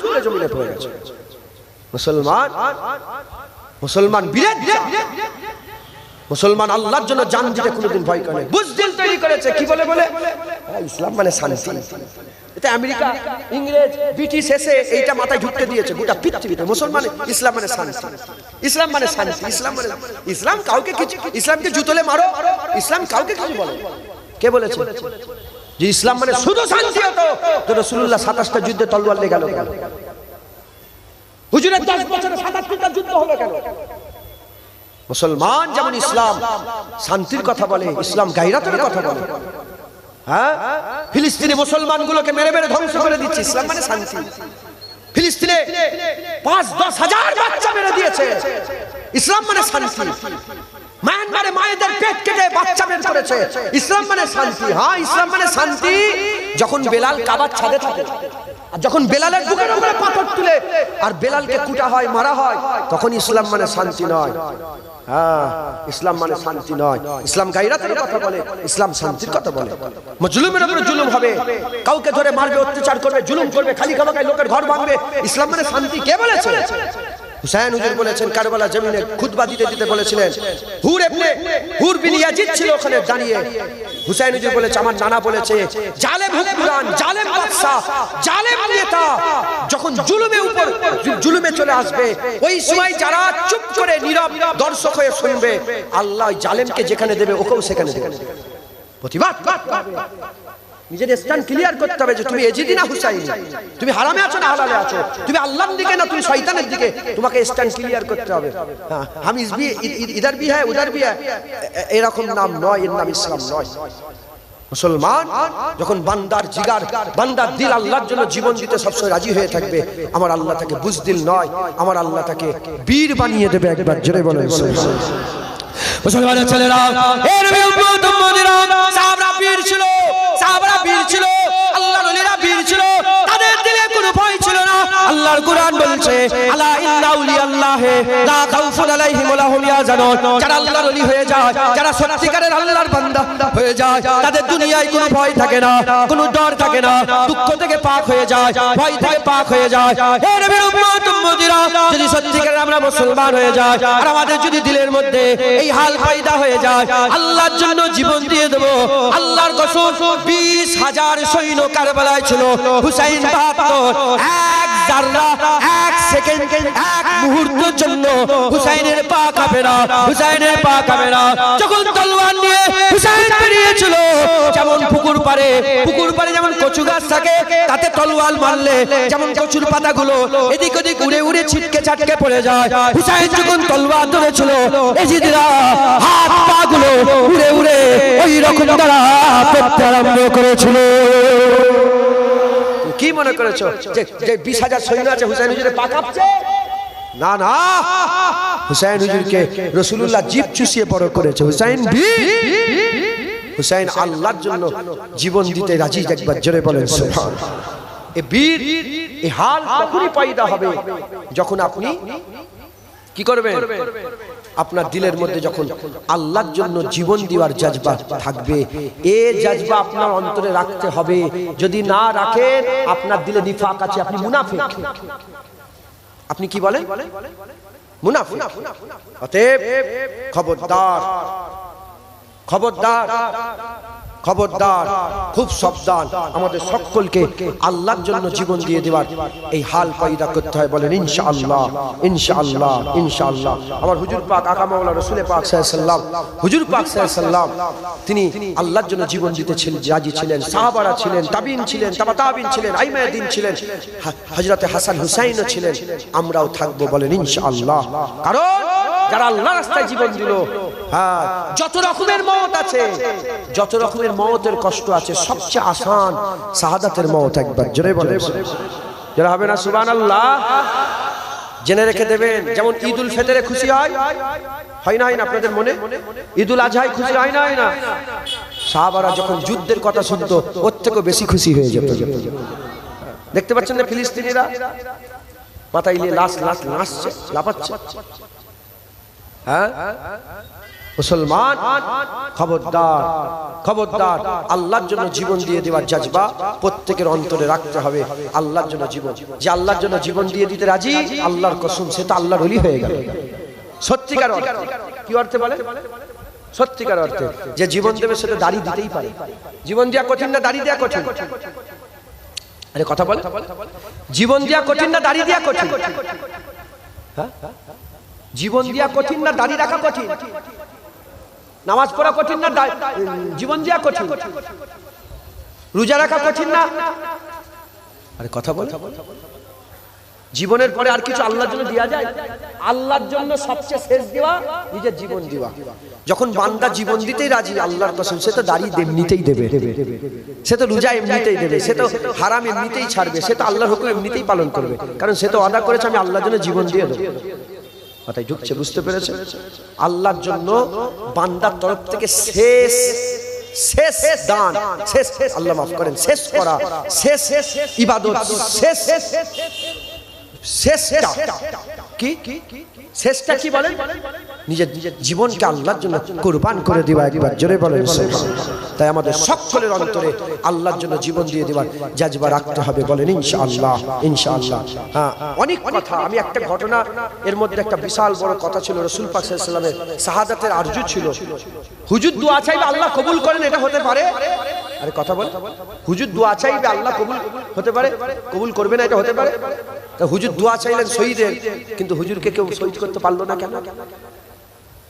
শুনে জমিনে পড়ে গেছে। মুসলমান, মুসলমান বীরের, মুসলমান আল্লাহর জন্য জান দিতে কোনোদিন ভয় করে না, বুঝদিল তৈরি করেছে কি বলে বলে ইসলাম মানে শান্তি। এটা আমেরিকা, ইংরেজ, ব্রিটিশ এসে এইটা মাথায় ঢুকতে দিয়েছে গোটা পৃথিবীতে, মুসলমান ইসলাম মানে শান্তি, ইসলাম মানে শান্তি, ইসলাম মানে, ইসলাম কাউকে কিছু, ইসলামকে জুতোলে মারো, ইসলাম কাউকে কিছু বলে, কে বলেছে যে ইসলাম মানে শুধু শান্তি হতো, তো রাসূলুল্লাহ 27টা যুদ্ধে তলোয়ার নিয়ে গেল, হুজুরের 10 বছরে 77টা যুদ্ধ হলো কেন? মুসলমান যেমন ইসলাম শান্তির কথা বলে, ইসলাম গায়রাতের কথা বলে। হ্যাঁ, ফিলিস্তিনি মুসলমানগুলোকে মেরে মেরে ধ্বংস করে দিচ্ছে, ইসলাম মানে শান্তি। ফিলিস্তিনে 5-10 হাজার বাচ্চা মেরে দিয়েছে, ইসলাম মানে শান্তি। মায়ানমারে মায়েদের পেট কেটে বাচ্চা বের করেছে, ইসলাম মানে শান্তি। হ্যাঁ, ইসলাম মানে শান্তি। যখন বেলাল কাবার ছাদে থাকে, আর যখন বেলালের বুকের উপরে পাথর তুলে আর বেলালকে কুটা হয়, মারা হয়, তখন ইসলাম মানে শান্তি নয়। হ্যাঁ, ইসলাম মানে শান্তি নয়, ইসলাম গায়রাতের কথা বলে, ইসলাম শান্তির কথা বলে। মজলুমের উপরে জুলুম হবে, কাউকে ধরে মারবে, অত্যাচার করবে, জুলুম করবে, খালি খাবাকায় লোকের ঘর ভাঙবে, ইসলাম মানে শান্তি কে বলেছে? হুসাইন হুজুর বলেছেন, কারবালা জমিনে খুতবা দিতে দিতে বলেছিলেন, হুর বিন ইয়াজিদ ছিল ওখানে দাঁড়িয়ে, হুসাইন হুজুর বলেছে আমার নানা বলেছে জালেম হুকমরান, জালেম বাদশা, জালেম নেতা যখন জুলুমের উপর জুলুমে চলে আসবে, ওই সময় যারা চুপ করে নীরব দর্শক হয়ে শুনবে, আল্লাহ জালেমকে যেখানে দেবে ওকেও সেখানে দেবে। প্রতিবাদ নিজের স্ট্যান্ড ক্লিয়ার করতে হবে যে তুমি এজিদি না হুসাইন, তুমি হারামে আছো না হালালে আছো, তুমি আল্লাহর দিকে না তুমি শয়তানের দিকে, তোমাকে স্ট্যান্ড ক্লিয়ার করতে হবে। হ্যাঁ, হাম ইধার ভি হ্যায় উধার ভি হ্যায়, এরকম নাম নয়, এর নাম ইসলাম নয়। মুসলমান যখন বান্দার জিগার, বান্দার দিল আল্লাহর জন্য জীবন দিতে সবসময় রাজি হয়ে থাকবে, আমার আল্লাহ তাকে বুজদিল নয়, আমার আল্লাহ তাকে বীর বানিয়ে দেবে। একবার জোরে বলেন মুসলমানের ছেলেরা, এর উম্মত উম্মতিরা, সাহাবারা বীর ছিল, সাহাবারা বীর ছিল, আল্লাহর ওলিরা বীর ছিল, তাদের দিলে কোনো ভয় ছিল না। আল্লাহর কুরআন বলছে আলা ইন্না আউলিয়াল্লাহি লা খাউফুন আলাইহিম ওয়া লা হুম ইয়াহজানুন, যারা আল্লাহর ওলি হয়ে যায়, যারা সত্যিকারের আল্লাহর বান্দা হয়ে যায়, তাদের দুনিয়ায় কোনো ভয় থাকে না, কোনো ডর থাকে না, দুঃখ থেকে পাক হয়ে যায়, ভয় থেকে পাক হয়ে যায়। হে নবীর উম্মত উম্মতিরা, যদি সত্যিকারের আমরা মুসলমান হয়ে যাই আর আমাদের যদি দিলের মধ্যে এই হাল পয়দা হয়ে যায়, আল্লাহর জন্য জীবন দিয়ে দেব, আল্লাহর কসম 20,000 সৈন্য কারবালায় ছিল, হুসাইন 72, জাররা, এক সেকেন্ড, এক মুহূর্তের জন্য হুসাইনের পা কাঁপে না, হুসাইনের পা কাঁপে না। যখন তলোয়ার নিয়ে হুসাইন বেরিয়েছিল, যেমন পুকুর পাড়ে যেমন কচু গাছ থাকে, তাতে তলোয়ার মারলে যেমন কচুর পাতাগুলো এদিক ওদিক উড়ে উড়ে ছিটকে ছাটকে পড়ে যায়, হুসাইন যখন তলোয়ার ধরেছিল, এজিদরা হাত পা গুলো উড়ে উড়ে ওই রকম দ্বারা পড়তে আরম্ভ করেছিল। কি মনে করেছো যে 20,000 সৈন্য আছে হুসাইন হুজুরের পা কাঁপছে? না না, হুসাইন হুজুরকে রাসূলুল্লাহ জিভ চুষিয়ে বড় করেছে। হুসাইন আল্লাহর জন্য জীবন দিতে রাজি। একবার জোরে বলেন সুবহানাল্লাহ। এই বীর, এই হাল তখনই পয়দা হবে যখন আপনি কি করবেন? আপনার দিলের মধ্যে যখন আল্লাহর জন্য জীবন দেওয়ার জজবা থাকবে। এই জজবা আপনার অন্তরে রাখতে হবে। যদি না রাখেন, আপনার দিলে নিফাক আছে, আপনি মুনাফিক। আপনি কি বলেন? মুনাফিক। অতএব খবরদার, খবরদার, খবরদার, খুব সাবধান। আমাদের সকলকে আল্লাহর জন্য জীবন দিয়ে দেওয়ার এই হাল পয়দা করতে হয়। বলেন ইনশাআল্লাহ, ইনশাআল্লাহ, ইনশাআল্লাহ। আমার হুজুর পাক আকা মাওলা রাসূল পাক সাল্লাল্লাহু আলাইহি ওয়াসাল্লাম, হুজুর পাক সাল্লাল্লাহু আলাইহি ওয়াসাল্লাম তিনি আল্লাহর জন্য জীবন দিতে রাজি ছিলেন। সাহাবারা ছিলেন, তাবিন ছিলেন, তাবা তাবিন ছিলেন, আইমায়ে দ্বীন ছিলেন, হযরতে হাসান হুসাইনও ছিলেন। আমরাও থাকবো। বলেন ইনশাআল্লাহ। কারণ যারা আল্লাহর রাস্তায় জীবন দিল, হ্যাঁ, যত রকমের মওত আছে, যত রকমের মওতের কষ্ট আছে, সবচেয়ে আসান শাহাদাতের মওত। একবার জোরে বলেন, যারা হবে না সুবহানাল্লাহ। জেনে রেখে দেবেন, যেমন ঈদুল ফিতরে খুশি হয় না, হয় না আপনাদের মনে? ঈদুল আজহায় খুশি হয় না? সাহাবারা যখন যুদ্ধের কথা শুনতো, ওর থেকেও বেশি খুশি হয়ে যেত। দেখতে পাচ্ছেন না ফিলিস্তিনিরা মাথায় নিয়ে লাশ নাচছে, লাফাচ্ছে। হ্যাঁ মুসলমান, খবরদার, খবরদার। আল্লাহর জন্য জীবন দিয়ে দেওয়ার জজবা প্রত্যেকের অন্তরে রাখতে হবে। আল্লাহর জন্য জীবন, যে আল্লাহর জন্য জীবন দিয়ে দিতে রাজি, আল্লাহর কসম, সে তো আল্লাহর ওলি হয়ে গেল। সত্যিকার অর্থে, কি অর্থে বলে? সত্যিকার অর্থে যে জীবন দেবে সে তো দাড়ি দিতেই পারে। জীবন দেওয়া কঠিন না দাড়ি দেওয়া কঠিন? আরে কথা বলে, জীবন দেওয়া কঠিন না দাড়ি দেওয়া কঠিন? হ্যাঁ, জীবন দেওয়া কঠিন না দাড়ি রাখা কঠিন? নামাজ পড়া কঠিন না জীবন দেওয়া কঠিন? রোজা রাখা কঠিন না? আরে কথা বল। জীবনের পরে আর কিছু আল্লাহর জন্য দেওয়া যায়? আল্লাহর জন্য সবচেয়ে শেষ দেওয়া নিজের জীবন দেওয়া। যখন বান্দা জীবন দিতেই রাজি, আল্লাহর কসম, সে তো দাড়ি এমনিতেই দেবে, সে তো রোজা এমনিতেই দেবে, সে তো হারাম এমনিতেই ছাড়বে, সে তো আল্লাহর হুকুম এমনিতেই পালন করবে। কারণ সে তো ওয়াদা করেছে আমি আল্লাহর জন্য জীবন দিয়ে দেবো। কথাই ঢুকছে, বুঝতে পেরেছে? আল্লাহর জন্য বান্দার তরফ থেকে শেষ দান, শেষ, আল্লাহ মাফ করেন, শেষ করা, শেষ ইবাদত, শেষটা কি? শেষটা কি বলেন? নিজের জীবনকে আল্লাহর জন্য কুরবান করে দেওয়া। একবার জোরে বলেন সুবহানাল্লাহ। তাই আমাদের সকলের অন্তরে আল্লাহর জন্য জীবন দিয়ে দেওয়ার জজবা রাখতে হবে। বলেন ইনশাআল্লাহ, ইনশাআল্লাহ। হ্যাঁ, অনেক কথা। আমি একটা ঘটনা, এর মধ্যে একটা বিশাল বড় কথা ছিল। রাসূল পাক সাল্লাল্লাহু আলাইহি ওয়াসাল্লামের শাহাদাতের আরজু ছিল। হুজুর দোয়া চাইবে আল্লাহ কবুল করেন, এটা হতে পারে? আরে কথা বল। হুজুর দোয়া চাইবে আল্লাহ কবুল হতে পারে, কবুল করবে না, এটা হতে পারে? তা হুজুর দোয়া চাইলেন শহীদের, কিন্তু হুজুরকে কেউ শহীদ করতে পারলো না কেন?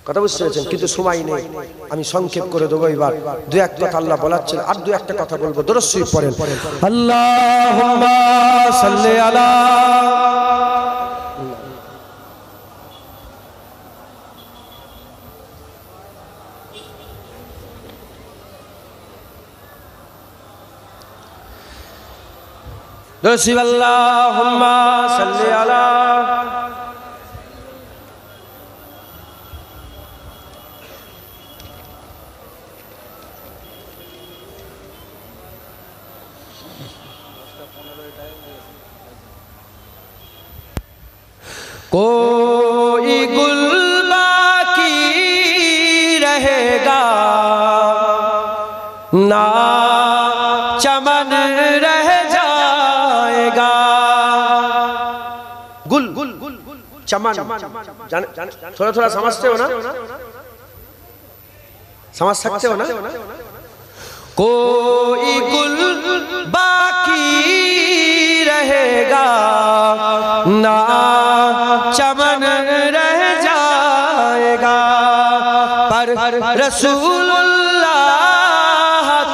কথা বুঝতে পেরেছেন? কিন্তু সময় নেই, আমি সংক্ষেপ করে দেবো। এবার দু এক কথা আল্লাহ বলাচ্ছেন, আর দু একটা কথা বলবো। দরুদ শরীফ পড়েন। আল্লাহুম্মা সাল্লি আলা রসিব, আল্লাহুম্মা সাল্লি আলা कोई गुल बाकी रहेगा ना चमन रह जाएगा। गुल चमन थोड़ा थोड़ा समझते हो ना? समझ सकते हो ना? कोई गुल बाकी रहेगा ना चमन रह जाएगा, पर रसूलुल्लाह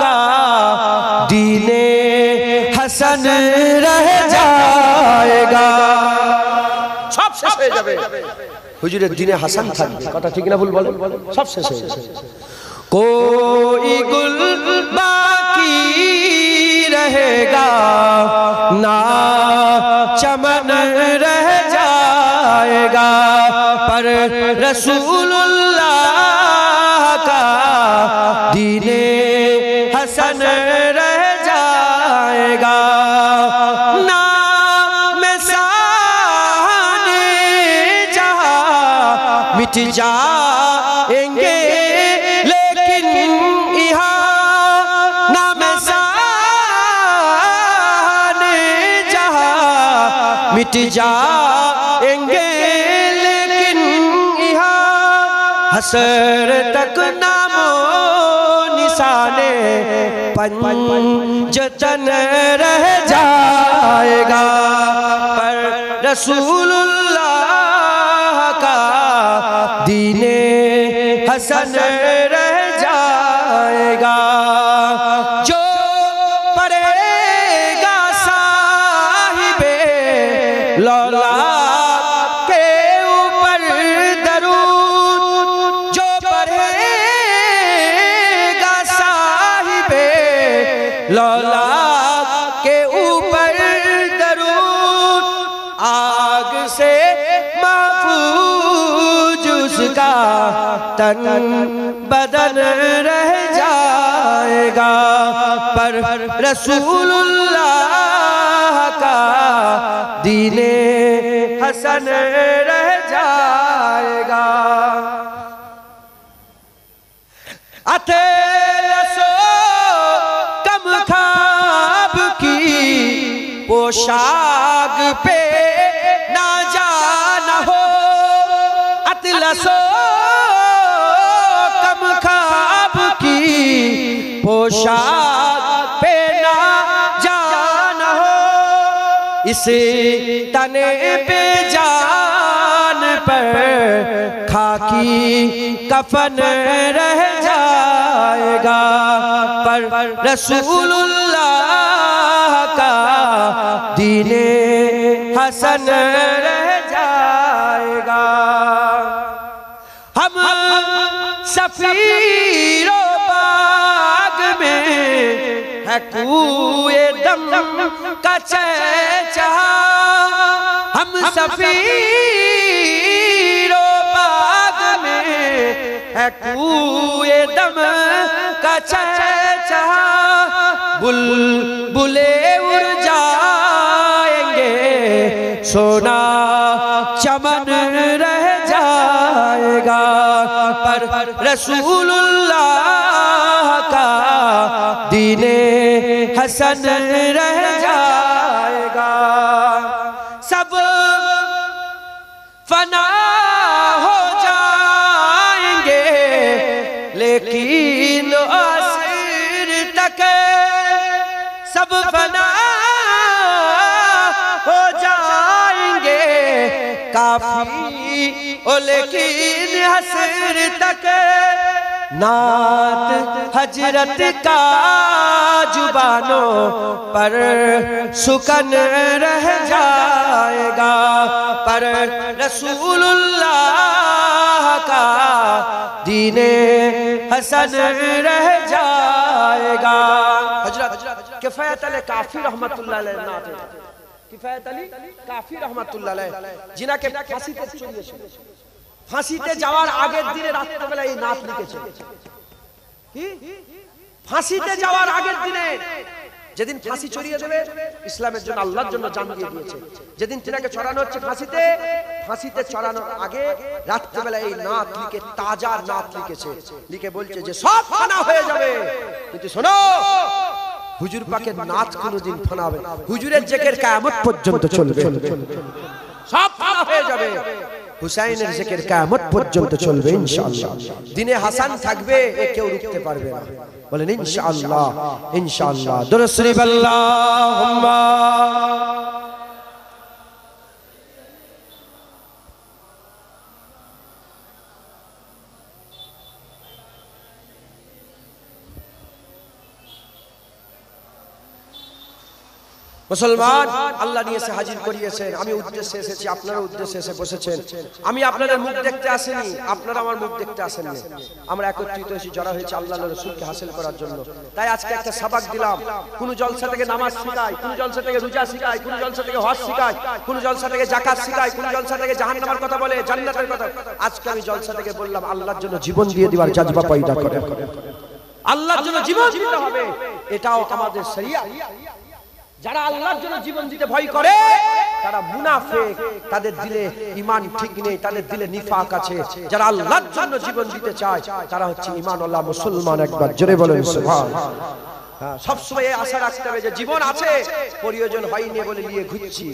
का दीने हसन रह जाएगा। सब শেষ হয়ে যাবে, হুজুরের দিনে হাসান থাকবে। কথা ঠিক না ভুল বলেন? সব শেষ হয়ে যাবে। कोई गुल बाकी रहेगा ना चमन रह जाएगा, पर रसूलुल्लाह का दीने हसन रह जाएगा। नाम साने जहां मिट जाएंगे, मिट जाएंगे, लेकिन यहाँ हसर तक नामो निशाने पंजतन रह जाएगा, पर रसूलुल्लाह का दीने हसन रह जाएगा। जो लौला के ऊपर दरूद, जो पढ़ेगा साहिबे लौला के ऊपर दरूद, आग से महफूज उसका तन बदन रह जाएगा, पर रसूलुल्लाह का दीने हसन रह जाएगा। अतेलसो कम खाब की पोशाक पे ना जाना हो, अतलसो कम खाब की पोशाक पे ना जाना हो, इसे तने पे जान पर खाकी कफन रह जाएगा, पर रसूलुल्लाह का दीने हसन रह जाएगा। हम सफीरो बाग में है कुए दम का चहचहा, हम सफीरो बाग में है कुए दम का चहचहा, बुलबुले उड़ जाएंगे, सोना चमन रह जाएगा, पर रसूलुल्लाह का दीने हसन रह जाएगा। सब फना हो जाएंगे, लेकिन आखिर तक सब फना हो जाएंगे, काफी ओ लेकिन हसर तक नात हजरत का जुबानों पर सुकन रह जाएगा, पर रसूलुल्लाह का दीने हसन रह जाएगा। हजरत किफायत अली काफी रहमतुल्लाह अलैह नात, किफायत अली काफी रहमतुल्लाহ अलैহ जिनाকে ফাঁসিতে চড়িয়েছিল, ফাঁসিতে যাওয়ার আগের দিনে রাত্রিবেলা এই নাত লিখেছে। কি ফাঁসিতে যাওয়ার আগের দিনে, যেদিন ফাঁসি চড়িয়ে দেবে ইসলামের জন্য আল্লাহর জন্য জান দিয়ে দিয়েছে, যেদিন তিনাকে চড়ানো হচ্ছে ফাঁসিতে, ফাঁসিতে চড়ানোর আগে রাত্রিবেলা এই নাত লিখে, তাজা নাত লিখেছে, লিখে বলছে যে সব ফানা হয়ে যাবে, কিন্তু শোনো হুজুর পাকের নাত কোনোদিন ফানা হবে না, হুজুরের জিকির কিয়ামত পর্যন্ত চলবে, সব ফানা হয়ে যাবে, হুসাইনের জিকির কিয়ামত পর্যন্ত চলবে ইনশাআল্লাহ, দিনে হাসান থাকবে, এ কেউ রুখতে পারবে না। বলেন ইনশাআল্লাহ, ইনশাআল্লাহ। দুরূদ শরীফ আল্লাহুম্মা মুসলমান, আল্লাহ নিয়ে এসে হাজির করিয়েছেন। আমি উদ্দেশ্যে এসেছি, আপনারা উদ্দেশ্যে এসে বসেছেন। আমি আপনাদের মুখ দেখতে আসিনি, আপনারা আমার মুখ দেখতে আসেননি। আমরা একত্রিত হয়েছি, জড়া হয়েছে আল্লাহর রাসূলকে হাসিল করার জন্য। তাই আজকে একটা সবাক দিলাম। কোন জলসা থেকে নামাজ শিখায়, কোন জলসা থেকে রোজা শিখায়, কোন জলসা থেকে হজ শিখায়, কোন জলসা থেকে যাকাত শিখায়, কোন জলসা থেকে জাহান্নামের কথা বলে, জান্নাতের কথা। আজকে আমি জলসা থেকে বললাম আল্লাহর জন্য জীবন দিয়ে দেওয়ার জাযবা পয়দা করে। আল্লাহর জন্য জীবন দিতে হবে, এটাও আমাদের শরিয়াত। যারা আল্লাহর জন্য জীবন দিতে ভয় করে তারা মুনাফিক, তাদের দিলে ঈমান ঠিক নেই, তাদের দিলে নিফাক আছে। যারা আল্লাহর জন্য জীবন দিতে চায় তারা হচ্ছে ঈমানওয়ালা মুসলমান। একবার জোরে বলেন সুবহানাল্লাহ। সব সময় আশা রাখতে হবে যে জীবন আছে, প্রয়োজন হয়নি বলে নিয়ে ঘুরছি,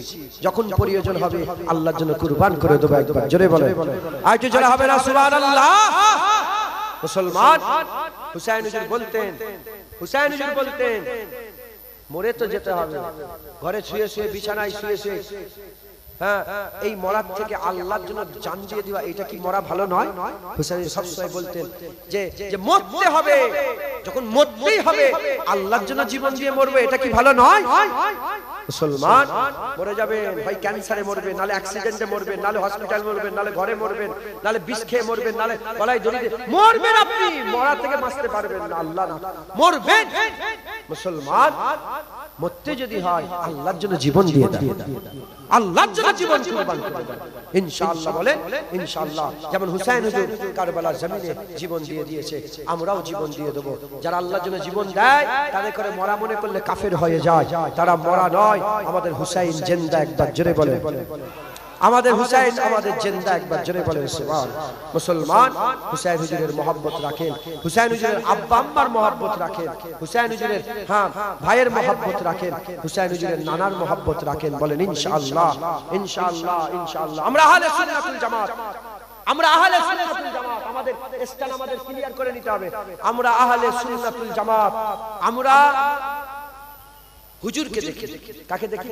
যখন প্রয়োজন হবে আল্লাহর জন্য কুরবান করে দেব। একবার জোরে বলেন, আর একটু জোরে হবে না সুবহানাল্লাহ। মুসলমান, হুসাইন হুজুর বলতেন মরে তো যেতে হবে, ঘরে শুয়ে শুয়ে, বিছানায় শুয়ে শুয়ে, হ্যাঁ, এই মরার থেকে আল্লাহর জন্য জান দিয়ে দেওয়া, এটা কি মরা ভালো নয়? হুসাইন সবসময় বলতেন যে মরতে হবে, যখন মরতেই হবে আল্লাহর জন্য জীবন দিয়ে মরবে, এটা কি ভালো নয়? মুসলমান, মরে যাবেন, হয় ক্যান্সারে মরবেন, নালে অ্যাক্সিডেন্টে মরবেন, নালে হসপিটাল মরবেন, নালে ঘরে মরবেন, নালে বিষ খেয়ে মরবেন, নালে গলায় দড়ি দিয়ে মরবেন। আপনি মরা থেকে বাঁচতে পারবেন না, আল্লাহ না, মরবেন। মুসলমান, মরতে যদি হয় আল্লাহর জন্য জীবন দিয়ে দেন, আল্লাহর জন্য জীবন কুরবান করে দেন ইনশাআল্লাহ। বলেন ইনশাআল্লাহ। যেমন হুসাইন হুজুর কারবালার জমিনে জীবন দিয়ে দিয়েছে, আমরাও জীবন দিয়ে দেব। যারা আল্লাহর জন্য জীবন দেয় তাদের করে মরা মনে করলে কাফের হয়ে যায়, তারা মরা নয়। আমাদের হুসাইন জিন্দা, একবার জোরে বলেন আমাদের হুসাইন আমাদের জিন্দা, একবার জোরে বলেন সুবহানাল্লাহ। মুসলমান, হুসাইন হুজুরের মহব্বত রাখেন, হুসাইন হুজুরের আব্বা আম্মার মহব্বত রাখেন, হুসাইন হুজুরের ভাইয়ের মহব্বত রাখেন, হুসাইন হুজুরের নানার মহব্বত রাখেন। বলেন ইনশাআল্লাহ, ইনশাআল্লাহ, ইনশাআল্লাহ। আমরা আহলে সুন্নাতুল জামাত, আমরা আহলে সুন্নাতুল জামাত। আমাদের স্থান আমাদের ক্লিয়ার করে নিতে হবে। আমরা আহলে সুন্নাতুল জামাত। আমরা হুজুরকে দেখি, কাকে দেখি?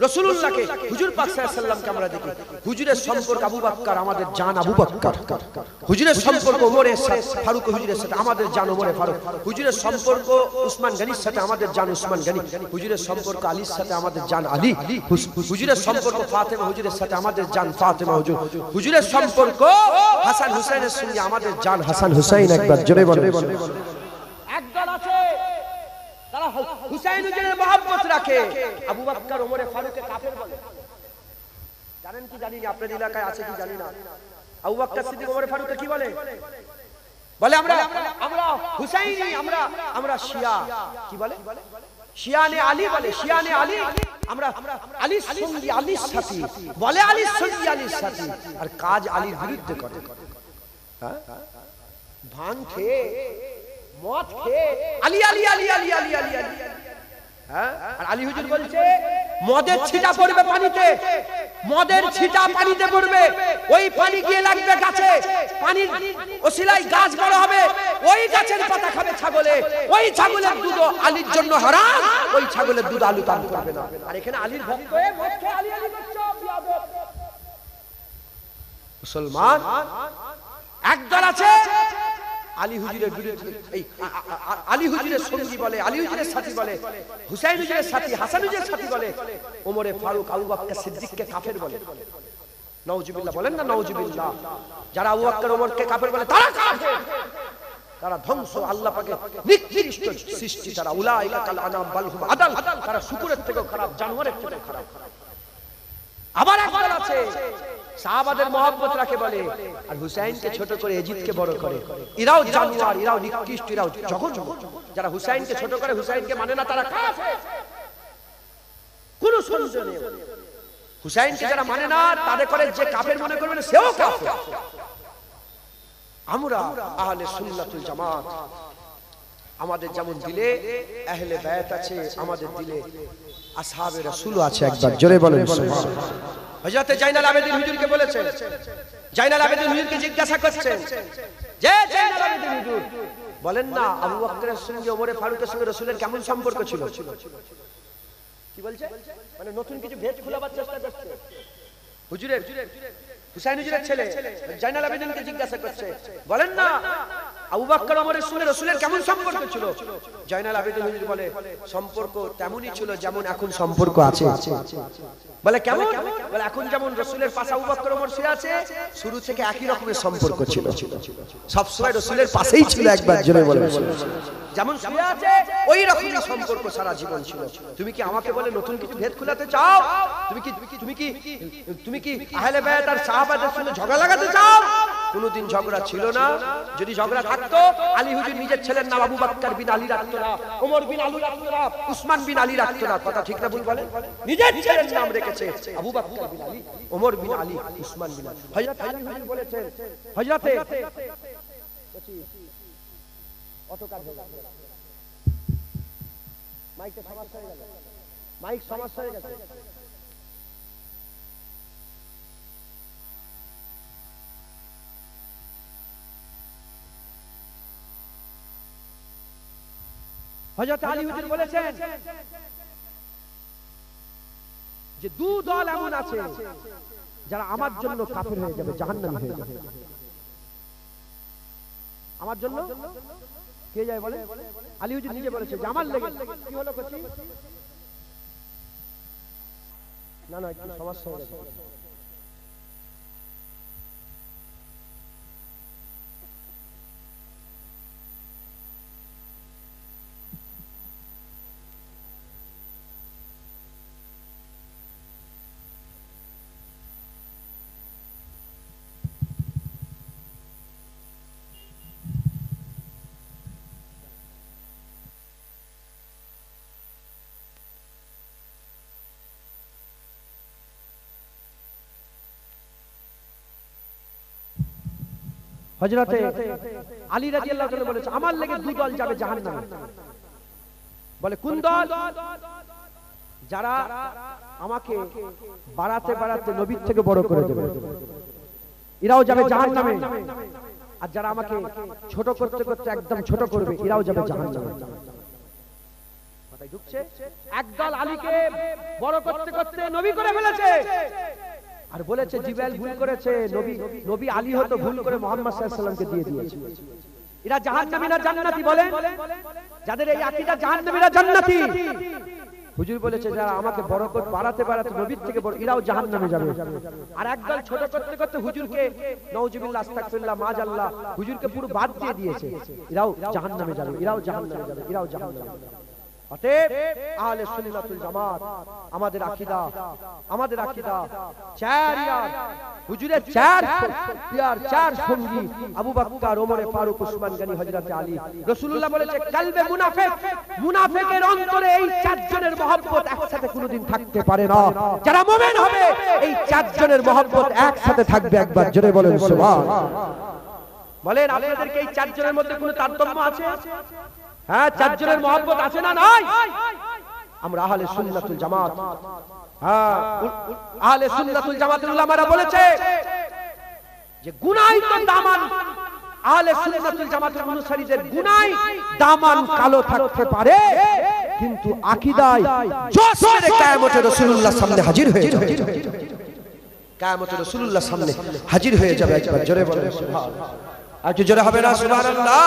রাসূলুল্লাহকে, হুজুর পাক সাল্লাল্লাহু আলাইহি ওয়াসাল্লামকে আমরা দেখি। হুজুরের সম্পর্ক আবু বকর, আমাদের জান আবু বকর। হুজুরের সম্পর্ক ওমরের সাথে, ফারুক হুজুরের সাথে, আমাদের জান ওমরে ফারুক। হুজুরের সম্পর্ক উসমান গনির সাথে, আমাদের জান উসমান গনি। হুজুরের সম্পর্ক আলীর সাথে, আমাদের জান আলী। হুজুরের সম্পর্ক ফাতেমা হুজুরের সাথে, আমাদের জান ফাতেমা হুজুর। হুজুরের সম্পর্ক হাসান হুসাইনের সঙ্গে, আমাদের জান হাসান হুসাইন। একবার জোরে বলেন। একদল আছে তারা হুসাইন হুজুরের মহব্বত রাখে, আবু বকর ওমরে ফারুককে কাফের বলে। জানেন কি জানি না, আপনাদের এলাকায় আছে কি জানি না। আবু বকর সিদ্দিক ওমরে ফারুককে কি বলে? বলে আমরা হুসাইনি, আমরা শিয়া। কি বলে? শিয়ানে আলী বলে, শিয়ানে আলী। আমরা আলীর সঙ্গী, আলীর সাথী বলে, আলীর সঙ্গী, আলীর সাথী। আর কাজ আলীর বিরুদ্ধে করে। হ্যাঁ, ভাঙ খেয়ে, মদ খেয়ে আলী আলী আলী আলী আলী আলী আলী। হ্যাঁ, আর আলী হুজুর বলছে মদের ছিটা পড়বে পানিতে, মদের ছিটা পানিতে পড়বে, ওই পানি গিয়ে লাগবে গাছে, পানির ওসিলায় গাছ বড় হবে, ওই গাছের পাতা খাবে ছাগলে, ওই ছাগলের দুধ আলীর জন্য হারাম, ওই ছাগলের দুধ আলু পান করবে না। আর এখানে আলীর ভক্ত হয়ে মদ খেয়ে আলী আলী করছো, বিয়াদব। মুসলমান, একদল আছে আলী হুজুরের বিরুদ্ধে, এই আলী হুজুরের সঙ্গী বলে, আলী হুজুরের সাথী বলে, হুসাইন হুজুরের সাথী, হাসান হুজুরের সাথী বলে, ওমরে ফারুক, আবু বকর সিদ্দিককে কাফের বলে। নাউজুবিল্লাহ, বলেন না নাউজুবিল্লাহ। যারা আবু বকর ওমরকে কাফের বলে তারা কাফের, তারা ধ্বংস, আল্লাহ পাকের নিকৃষ্ট সৃষ্টি। তারা উলাইকা কাল আনাম বাল হুম আদাল, তারা শুকরের থেকেও খারাপ, জানোয়ারের থেকেও খারাপ। আবার একদল আছে সাহাবাদের মহব্বত রাখে বলে, আর হুসাইনকে ছোট করে এজিদকে বড় করে। এরাও জানোয়ার, এরাও নিকৃষ্ট, এরাও জঘন্য। যারা হুসাইনকে ছোট করে, হুসাইনকে মানে না, তারা কাফের। কোন সন্দেহ নেই, হুসাইনকে যারা মানে না তাদের করে যে কাফের মনে করবে না, সেও কাফের। আমরা আহলে সুন্নাতুল জামাত, আমাদের যেমন দিলে আহলে বায়াত আছে, আমাদের দিলে আসহাবে রাসূল আছে। একবার জোরে বলেন সুবহানাল্লাহ। হযরত জাইনাল আবেদিন হুজুরকে বলেছেন, জাইনাল আবেদিন হুজুরকে জিজ্ঞাসা করছেন যে জাইনাল আবেদিন হুজুর বলেন না আবু বকরের সঙ্গে ওমরে ফারুকের সঙ্গে রাসূলের কেমন সম্পর্ক ছিল? কি বলছে? মানে নতুন কিছু ভেদ খোলাবার চেষ্টা করছে। হুজুরের হুসাইন হুজুরের ছেলে জাইনাল আবেদিনকে জিজ্ঞাসা করছে, বলেন না আবু বকর ওমরের সঙ্গে রাসূলের কেমন সম্পর্ক ছিল? জয়নাল আবেদিন হুজুর বলে সম্পর্ক তেমনই ছিল যেমন এখন সম্পর্ক আছে। বলে কেমন? বলে এখন যেমন রাসূলের পাশে আবু বকর ওমর শুয়ে আছে, শুরু থেকে একই রকমের সম্পর্ক ছিল, সব সময় রাসূলের পাশেই ছিল। একবার জোরে বলে যেমন শুয়ে আছে ওই রকমই সম্পর্ক সারা জীবন ছিল। তুমি কি আমাকে বলে নতুন কিছু ভেদ খোলাতে চাও? তুমি কি আহলে বায়াত আর সাহাবাদের সঙ্গে ঝগড়া লাগাতে চাও? কোনদিন ঝগড়া ছিল না। যদি ঝগড়া থাকতো আলী হুজুর নিজের ছেলের নাম আবু বকর বিন আলী রাখতো না, ওমর বিন আলী রাখতো না, উসমান বিন আলী রাখতো না। কথা ঠিক না ভুল বলেন? নিজের ছেলের নাম রেখেছে আবু বকর বিন আলী, ওমর বিন আলী, উসমান বিন আলী। হযরত আলী হুজুর বলেছেন, হযরতে অটোকার হয়ে গেল, মাইকের সমস্যা হয়ে গেল, মাইক সমস্যা হয়ে গেছে। হযরত আলী হুজুর বলেছেন যে দু দল এমন আছে যারা আমার জন্য কাফের হয়ে যাবে, জাহান্নামী হয়ে যাবে। আমার জন্য কে যায় বলে? আলী হুজুর নিজে বলেছে যে আমার লেগে। কি হলো কচি? না না, একটু সমস্যা হয়ে গেছে। হযরতে আলী রাদিয়াল্লাহু তাআলা বলেছে আমার লেগে দু দল যাবে জাহান্নামে। বলে কোন দল? যারা আমাকে বাড়াতে বাড়াতে নবীর থেকে বড় করে দেবে, এরাও যাবে জাহান্নামে। আর যারা আমাকে ছোট করতে করতে একদম ছোট করবে, এরাও যাবে জাহান্নামে। কথাই ঢুকছে? একদল আলীকে বড় করতে করতে নবী করে ফেলেছে, আর বলেছে জিবরাইল ভুল করেছে, নবী আলী হতো ভুল করে মুহাম্মদ সাল্লাল্লাহু আলাইহি ওয়াসাল্লামকে দিয়ে দিয়েছে। এরা জাহান্নামী না জান্নাতি বলেন? যাদের এই আকীদা জাহান্নামী না জান্নাতি? হুজুর বলেছে যারা আমাকে বড় করে বাড়াতে বাড়াতে নবীর থেকে বড়, এরাও জাহান্নামে যাবে। আর একদল ছোট করতে করতে হুজুরকে নাউজুবিল্লাহ আস্তাগফিরুল্লাহ মাআজাল্লাহ হুজুরকে পুরো বাদ দিয়ে দিয়েছে, এরাও জাহান্নামে যাবে, এরাও জাহান্নামে যাবে, এরাও জাহান্নামে যাবে। অতএব আহলে সুন্নাতুল জামাত আমাদের আকীদা, আমাদের আকীদা চার ইয়ার হুজুরের চার সঙ্গী আবু বকর, ওমর ফারুক, উসমান গনি, হযরত আলী। রাসূলুল্লাহ বলেছে কলবে মুনাফিক, মুনাফিকের অন্তরে এই চারজনের মহব্বত একসাথে কোনোদিন থাকতে পারে না। যারা মুমিন হবে এই চারজনের মহব্বত একসাথে থাকবে। একবার জোরে বলেন সুবহানাল্লাহ। বলেন আপনাদেরকে এই চারজনের মধ্যে কোনো তারতম্য আছে? হ্যাঁ, চারজনের মহব্বত আছে না নাই? আমরা আহলে সুন্নাতুল জামাত, হ্যাঁ আহলে সুন্নাতুল জামাতের উলামারা বলেছে যে গুনাহ তো দামান, আহলে সুন্নাতুল জামাতের অনুসারীদের গুনাহ দামান কালো থাকতে পারে, কিন্তু আকীদায় জোশ মেরে কিয়ামতে রাসূলুল্লাহর সামনে হাজির হয়ে যাবে। কিয়ামতে রাসূলুল্লাহর সামনে হাজির হয়ে যাবে। একবার জোরে বলেন সুবহানাল্লাহ। আর কি জোরে হবে না সুবহানাল্লাহ?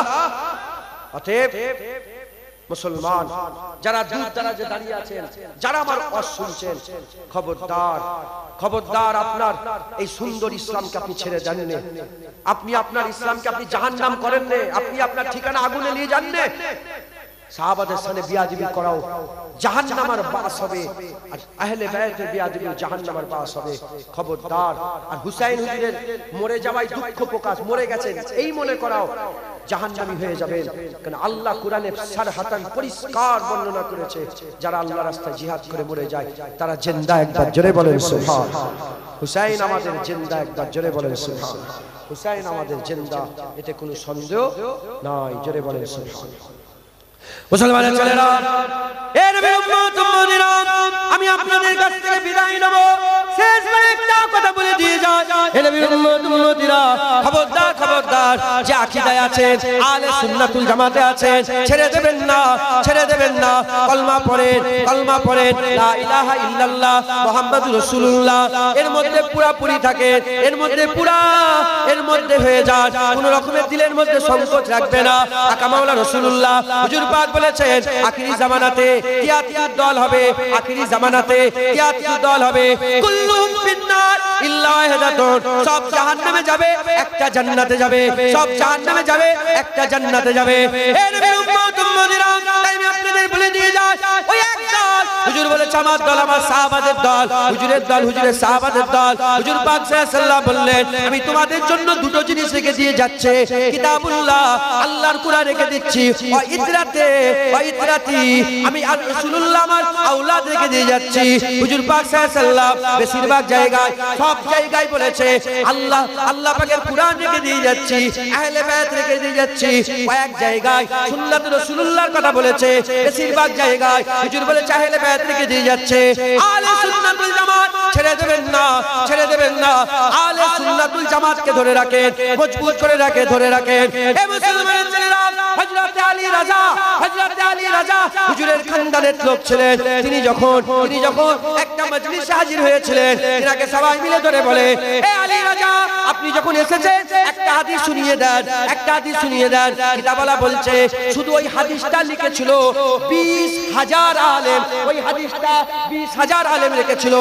অতএব মুসলমান যারা দূর দারাজে দাঁড়িয়ে আছেন, যারা আমার ওয়াজ শুনছেন, খবরদার খবরদার, আপনার এই সুন্দর ইসলামকে আপনি ছেড়ে যান না। আপনি আপনার ইসলামকে আপনি জাহান্নাম করেন না, আপনি আপনার ঠিকানা আগুনে নিয়ে যান না। সাহাবাদের সাথে বিয়াদবি করাও জাহান্নামের বাস হবে, আর আহলে বায়াতের বিয়াদবি জাহান্নামের বাস হবে। খবরদার। আর হুসাইন হুজুরের মরে যাওয়ায় দুঃখ প্রকাশ, মরে গেছেন এই মনে করাও জাহান্নামী হয়ে যাবেন। কারণ আল্লাহ কোরআনে সারহাতান পরিষ্কার বর্ণনা করেছে যারা আল্লাহর রাস্তায় জিহাদ করে মরে যায় তারা জিন্দা। একবার জোরে বলেন সুবহানাল্লাহ। হুসাইন আমাদের জিন্দা, একবার জোরে বলেন সুবহানাল্লাহ। হুসাইন আমাদের জিন্দা, এতে কোনো সন্দেহ নাই। জোরে বলেন সুবহানাল্লাহ। মুসলমানের ছেলেরা, এ নবীর উম্মত উম্মতিরা, আমি আপনাদের কাছ থেকে বিদায় নেব। শেষবার একটা কথা বলে দিয়ে যান, হে নবীর উম্মত উম্মতিরা, খবরদার খবরদার, যে আকীদায় আছেন, আহলে সুন্নাতুল জামাতে আছেন, ছেড়ে দেবেন না, ছেড়ে দেবেন না। কলমা পড়েন, কলমা পড়েন, লা ইলাহা ইল্লাল্লাহ মুহাম্মাদুর রাসূলুল্লাহ, এর মধ্যে পুরাপুরি থাকে, এর মধ্যে পুরা, এর মধ্যে হয়ে যান। কোন রকমের দিলের মধ্যে সংকোচ রাখবে না। আকা মাওলা রাসূলুল্লাহ হুজুর পাক বলেছেন, আখিরি জামানাতে তিয়াত্তর দল হবে, আখিরি জামানাতে তিয়াত্তর দল হবে। কুল্লুহুম ফিন্নার ইল্লা ওয়াহিদাতুন, সব জাহান্নামে যাবে, একটা জান্নাতে যাবে, সব জাহান্নামে যাবে, একটা জান্নাতে যাবে। হে নবীর উম্মত উম্মতিরা, তাই আমি আপনাদের বলে দিয়ে যাই, ওই এক দল হুজুর বলেছে আমার দল, আমার সাহাবাদের দল, হুজুরের দল, হুজুরের সাহাবাদের দল। হুজুর পাক সাল্লাল্লাহু বললেন, আমি তোমাদের জন্য দুটো জিনিস রেখে দিয়ে যাচ্ছে, কিতাবুল্লাহ, আল্লাহর কুরআন রেখে দিচ্ছি, ওয়া ইতরাতে, ওয়া ইতরাতি, আমি আর রাসূলুল্লাহ আমার আওলাদ রেখে দিয়ে যাচ্ছি। হুজুর পাক সাল্লাল্লাহু বেশিরভাগ জায়গায়, সব জায়গায় বলেছে আল্লাহ, আল্লাহ পাকের কুরআন রেখে দিয়ে যাচ্ছি, আহলে বায়াত রেখে দিয়ে যাচ্ছি। কয়েক জায়গায় সুন্নাত রাসূলুল্লাহর কথা বলেছে, বেশিরভাগ জায়গায় হুজুর বলেছে আহলে বায়াত রেখে দিয়ে যাচ্ছে। আহলে সুন্নাতুল জামাত ছেড়ে দেবেন না, ছেড়ে দেবেন না। আহলে সুন্নাতুল জামাতকে ধরে রাখেন, মজবুত করে রাখেন, ধরে রাখেন। হে মুসলমান ছেলেরা, হযরত আলী রাজা, হযরত আলী রাজা হুজুরের খানদানের লোক ছিলেন। তিনি যখন একটা মজলিসে হাজির হয়েছিলেন, তিনাকে সবাই মিলে ধরে বলে, হে আলী রাজা, আপনি যখন এসেছেন একটা হাদিস শুনিয়ে দেন, একটা হাদিস শুনিয়ে দেন। কিতাবওয়ালা বলছে শুধু ওই হাদিসটা লিখেছিল 20,000 আলেম, ওই হাদিসটা 20,000 আলেম লিখেছিল।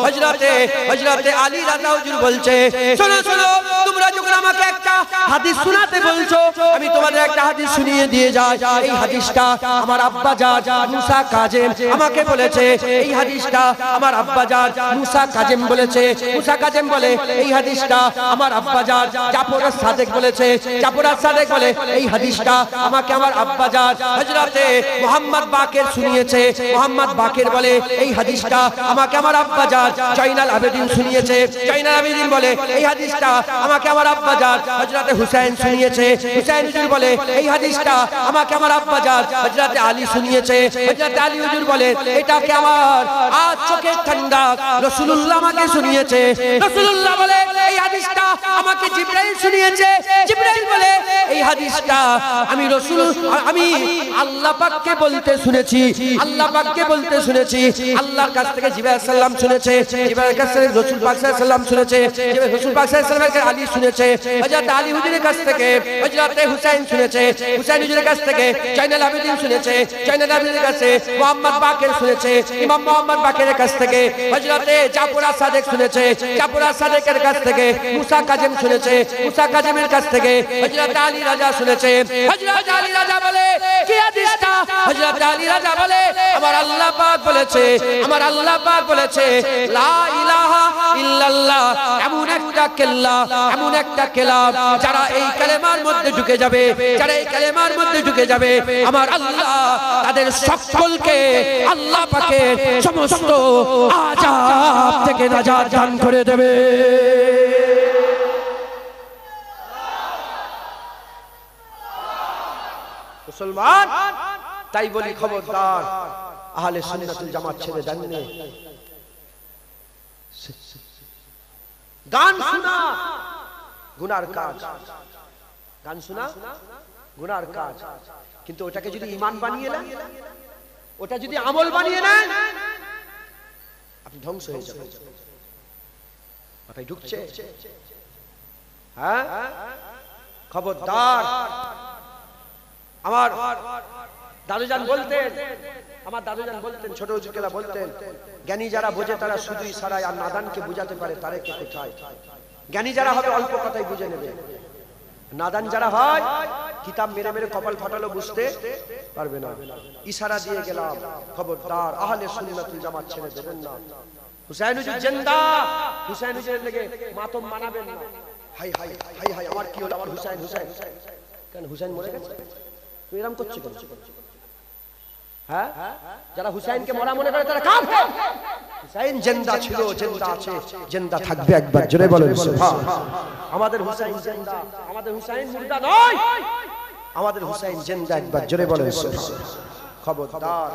হযরতে আলী রাজা হুজুর বলছে, শোনো শোনো, তোমরা যখন আমাকে একটা হাদিস শোনাতে বলছো, আমি তোমাদের একটা হাদিস শুনিয়ে দিয়ে যাই। এই হাদিসটা আমার আব্বাজান মুসা কাজেম আমাকে বলেছে, এই হাদিসটা আমার আব্বাজান মুসা কাজেম বলেছে। মুসা কাজেম বলে এই হাদিসটা আমার আব্বাজান জাফর সাদেক বলেছে, জাফর সাদেক বলে এই হাদিসটা আমাকে আমার আব্বাজান হযরতে মুহাম্মদ বাকের শুনিয়েছে। মুহাম্মদ বাকের বলে এই হাদিসটা আমাকে আমার আব্বাজান জয়নাল আবেদিন শুনিয়েছে। জয়নাল আবেদিন বলে এই হাদিসটা আমাকে আমার আব্বাজান হযরতে হুসাইন শুনিয়েছে। হুসাইন হুজুর বলে এই হাদিসটা আমাকে আমার আব্বাজান হযরতে আলী শুনিয়েছে। হযরতে আলী হুজুর বলে এটাকে আমার আজ চোখের ঠান্ডা রাসূলুল্লাহ আমাকে শুনিয়েছে। রাসূলুল্লাহ বলে এই হাদিসটা আমাকে জিবরাইল শুনিয়েছে। জিবরাইল বলে এই হাদিসটা আমি আল্লাহ পাককে বলতে শুনেছি, আল্লাহ পাককে বলতে শুনেছি। আল্লাহর কাছ থেকে জিবরাইল সাল্লাম শুনেছে, জিবরাইল কাছ থেকে রাসূল পাক সাল্লাম শুনেছে, রাসূল পাক সাল্লামের কাছে আলী শুনেছে। হযরত আলী হুজুরের কাছ থেকে হযরতে হুসাইন শুনেছে, হুসাইন হুজুরের কাছ থেকে জয়নাল আবেদিন শুনেছে, জয়নাল আবেদিনের কাছে মুহাম্মদ বাকের শুনেছে, ইমাম মুহাম্মদ বাকের কাছ থেকে হযরতে জাফর সাদেক শুনেছে, জাফর সাদেকের কাছ থেকে মুসা কাজেম শুনেছে, মুসা কাজেমের কাছ থেকে হযরত আলী রাজা শুনেছে। হযরত আলী রাজা বলে কি হাদিসটা? হযরত আলী রাজা বলে আমার আল্লাহ পাক বলেছে, আমার আল্লাহ পাক বলেছে লা ইলাহা ইল্লাল্লাহ, এমন একটা কেল্লা, এমন একটা কেলাম যারা এই কালেমার মধ্যে ঢুকে যাবে, যারা এই কালেমার মধ্যে ঢুকে যাবে, আমার আল্লাহ তাদের সকলকে আল্লাহ পাকের সমস্ত আযাব থেকে নাজাত দান করে দেবে। মুসলমান, তাই বলি খবরদার, আহলে সুন্নাতুল জামাত ছেড়ে দেন না। গান শোনা গুনার কাজ, গান শোনা গুনার কাজ, কিন্তু ওটাকে যদি ঈমান বানিয়ে নেন, ওটা যদি আমল বানিয়ে নেন, আপনি ধ্বংস হয়ে যাবেন। মাথায় ঢুকছে? হ্যাঁ, খবরদার। আমার দাদুজান বলতেন, আমার দাদুজান বলতেন, ছোট হুজুরকেলা বলতেন, জ্ঞানী যারা বোঝে তারা শুধুই সারায়, আর নাদানকে বুঝাতে পারে তারে কে কোথায়। জ্ঞানী যারা হবে অল্প কথাই বুঝে নেবে, নাদান যারা হয় কিতাব মেরে মেরে কপাল ফাটালো বুঝতে পারবে না। ইশারা দিয়ে গেলাম, খবরদার আহলে সুন্নাতুল জামাত ছেড়ে দেবেন না। হুসাইন হুজুর জিন্দা, হুসাইন হুজুরের লেগে মাতম মানাবেন না। হাই হাই হাই হাই, আমার কি হলো, আমার হুসাইন, হুসাইন কেন? হুসাইন মরে গেছে, তুই এরকম করছিস কেন? হ্যাঁ, যারা হুসাইনকে মরা মনে করে তারা কাফের। হুসাইন জিন্দা ছিল, জিন্দা আছে, জিন্দা থাকবে। একবার জোরে বলেন সুবহান। আমাদের হুসাইন জিন্দা, আমাদের হুসাইন মুর্দা নয়, আমাদের হুসাইন জিন্দা। একবার জোরে বলেন সুবহান। খবরদার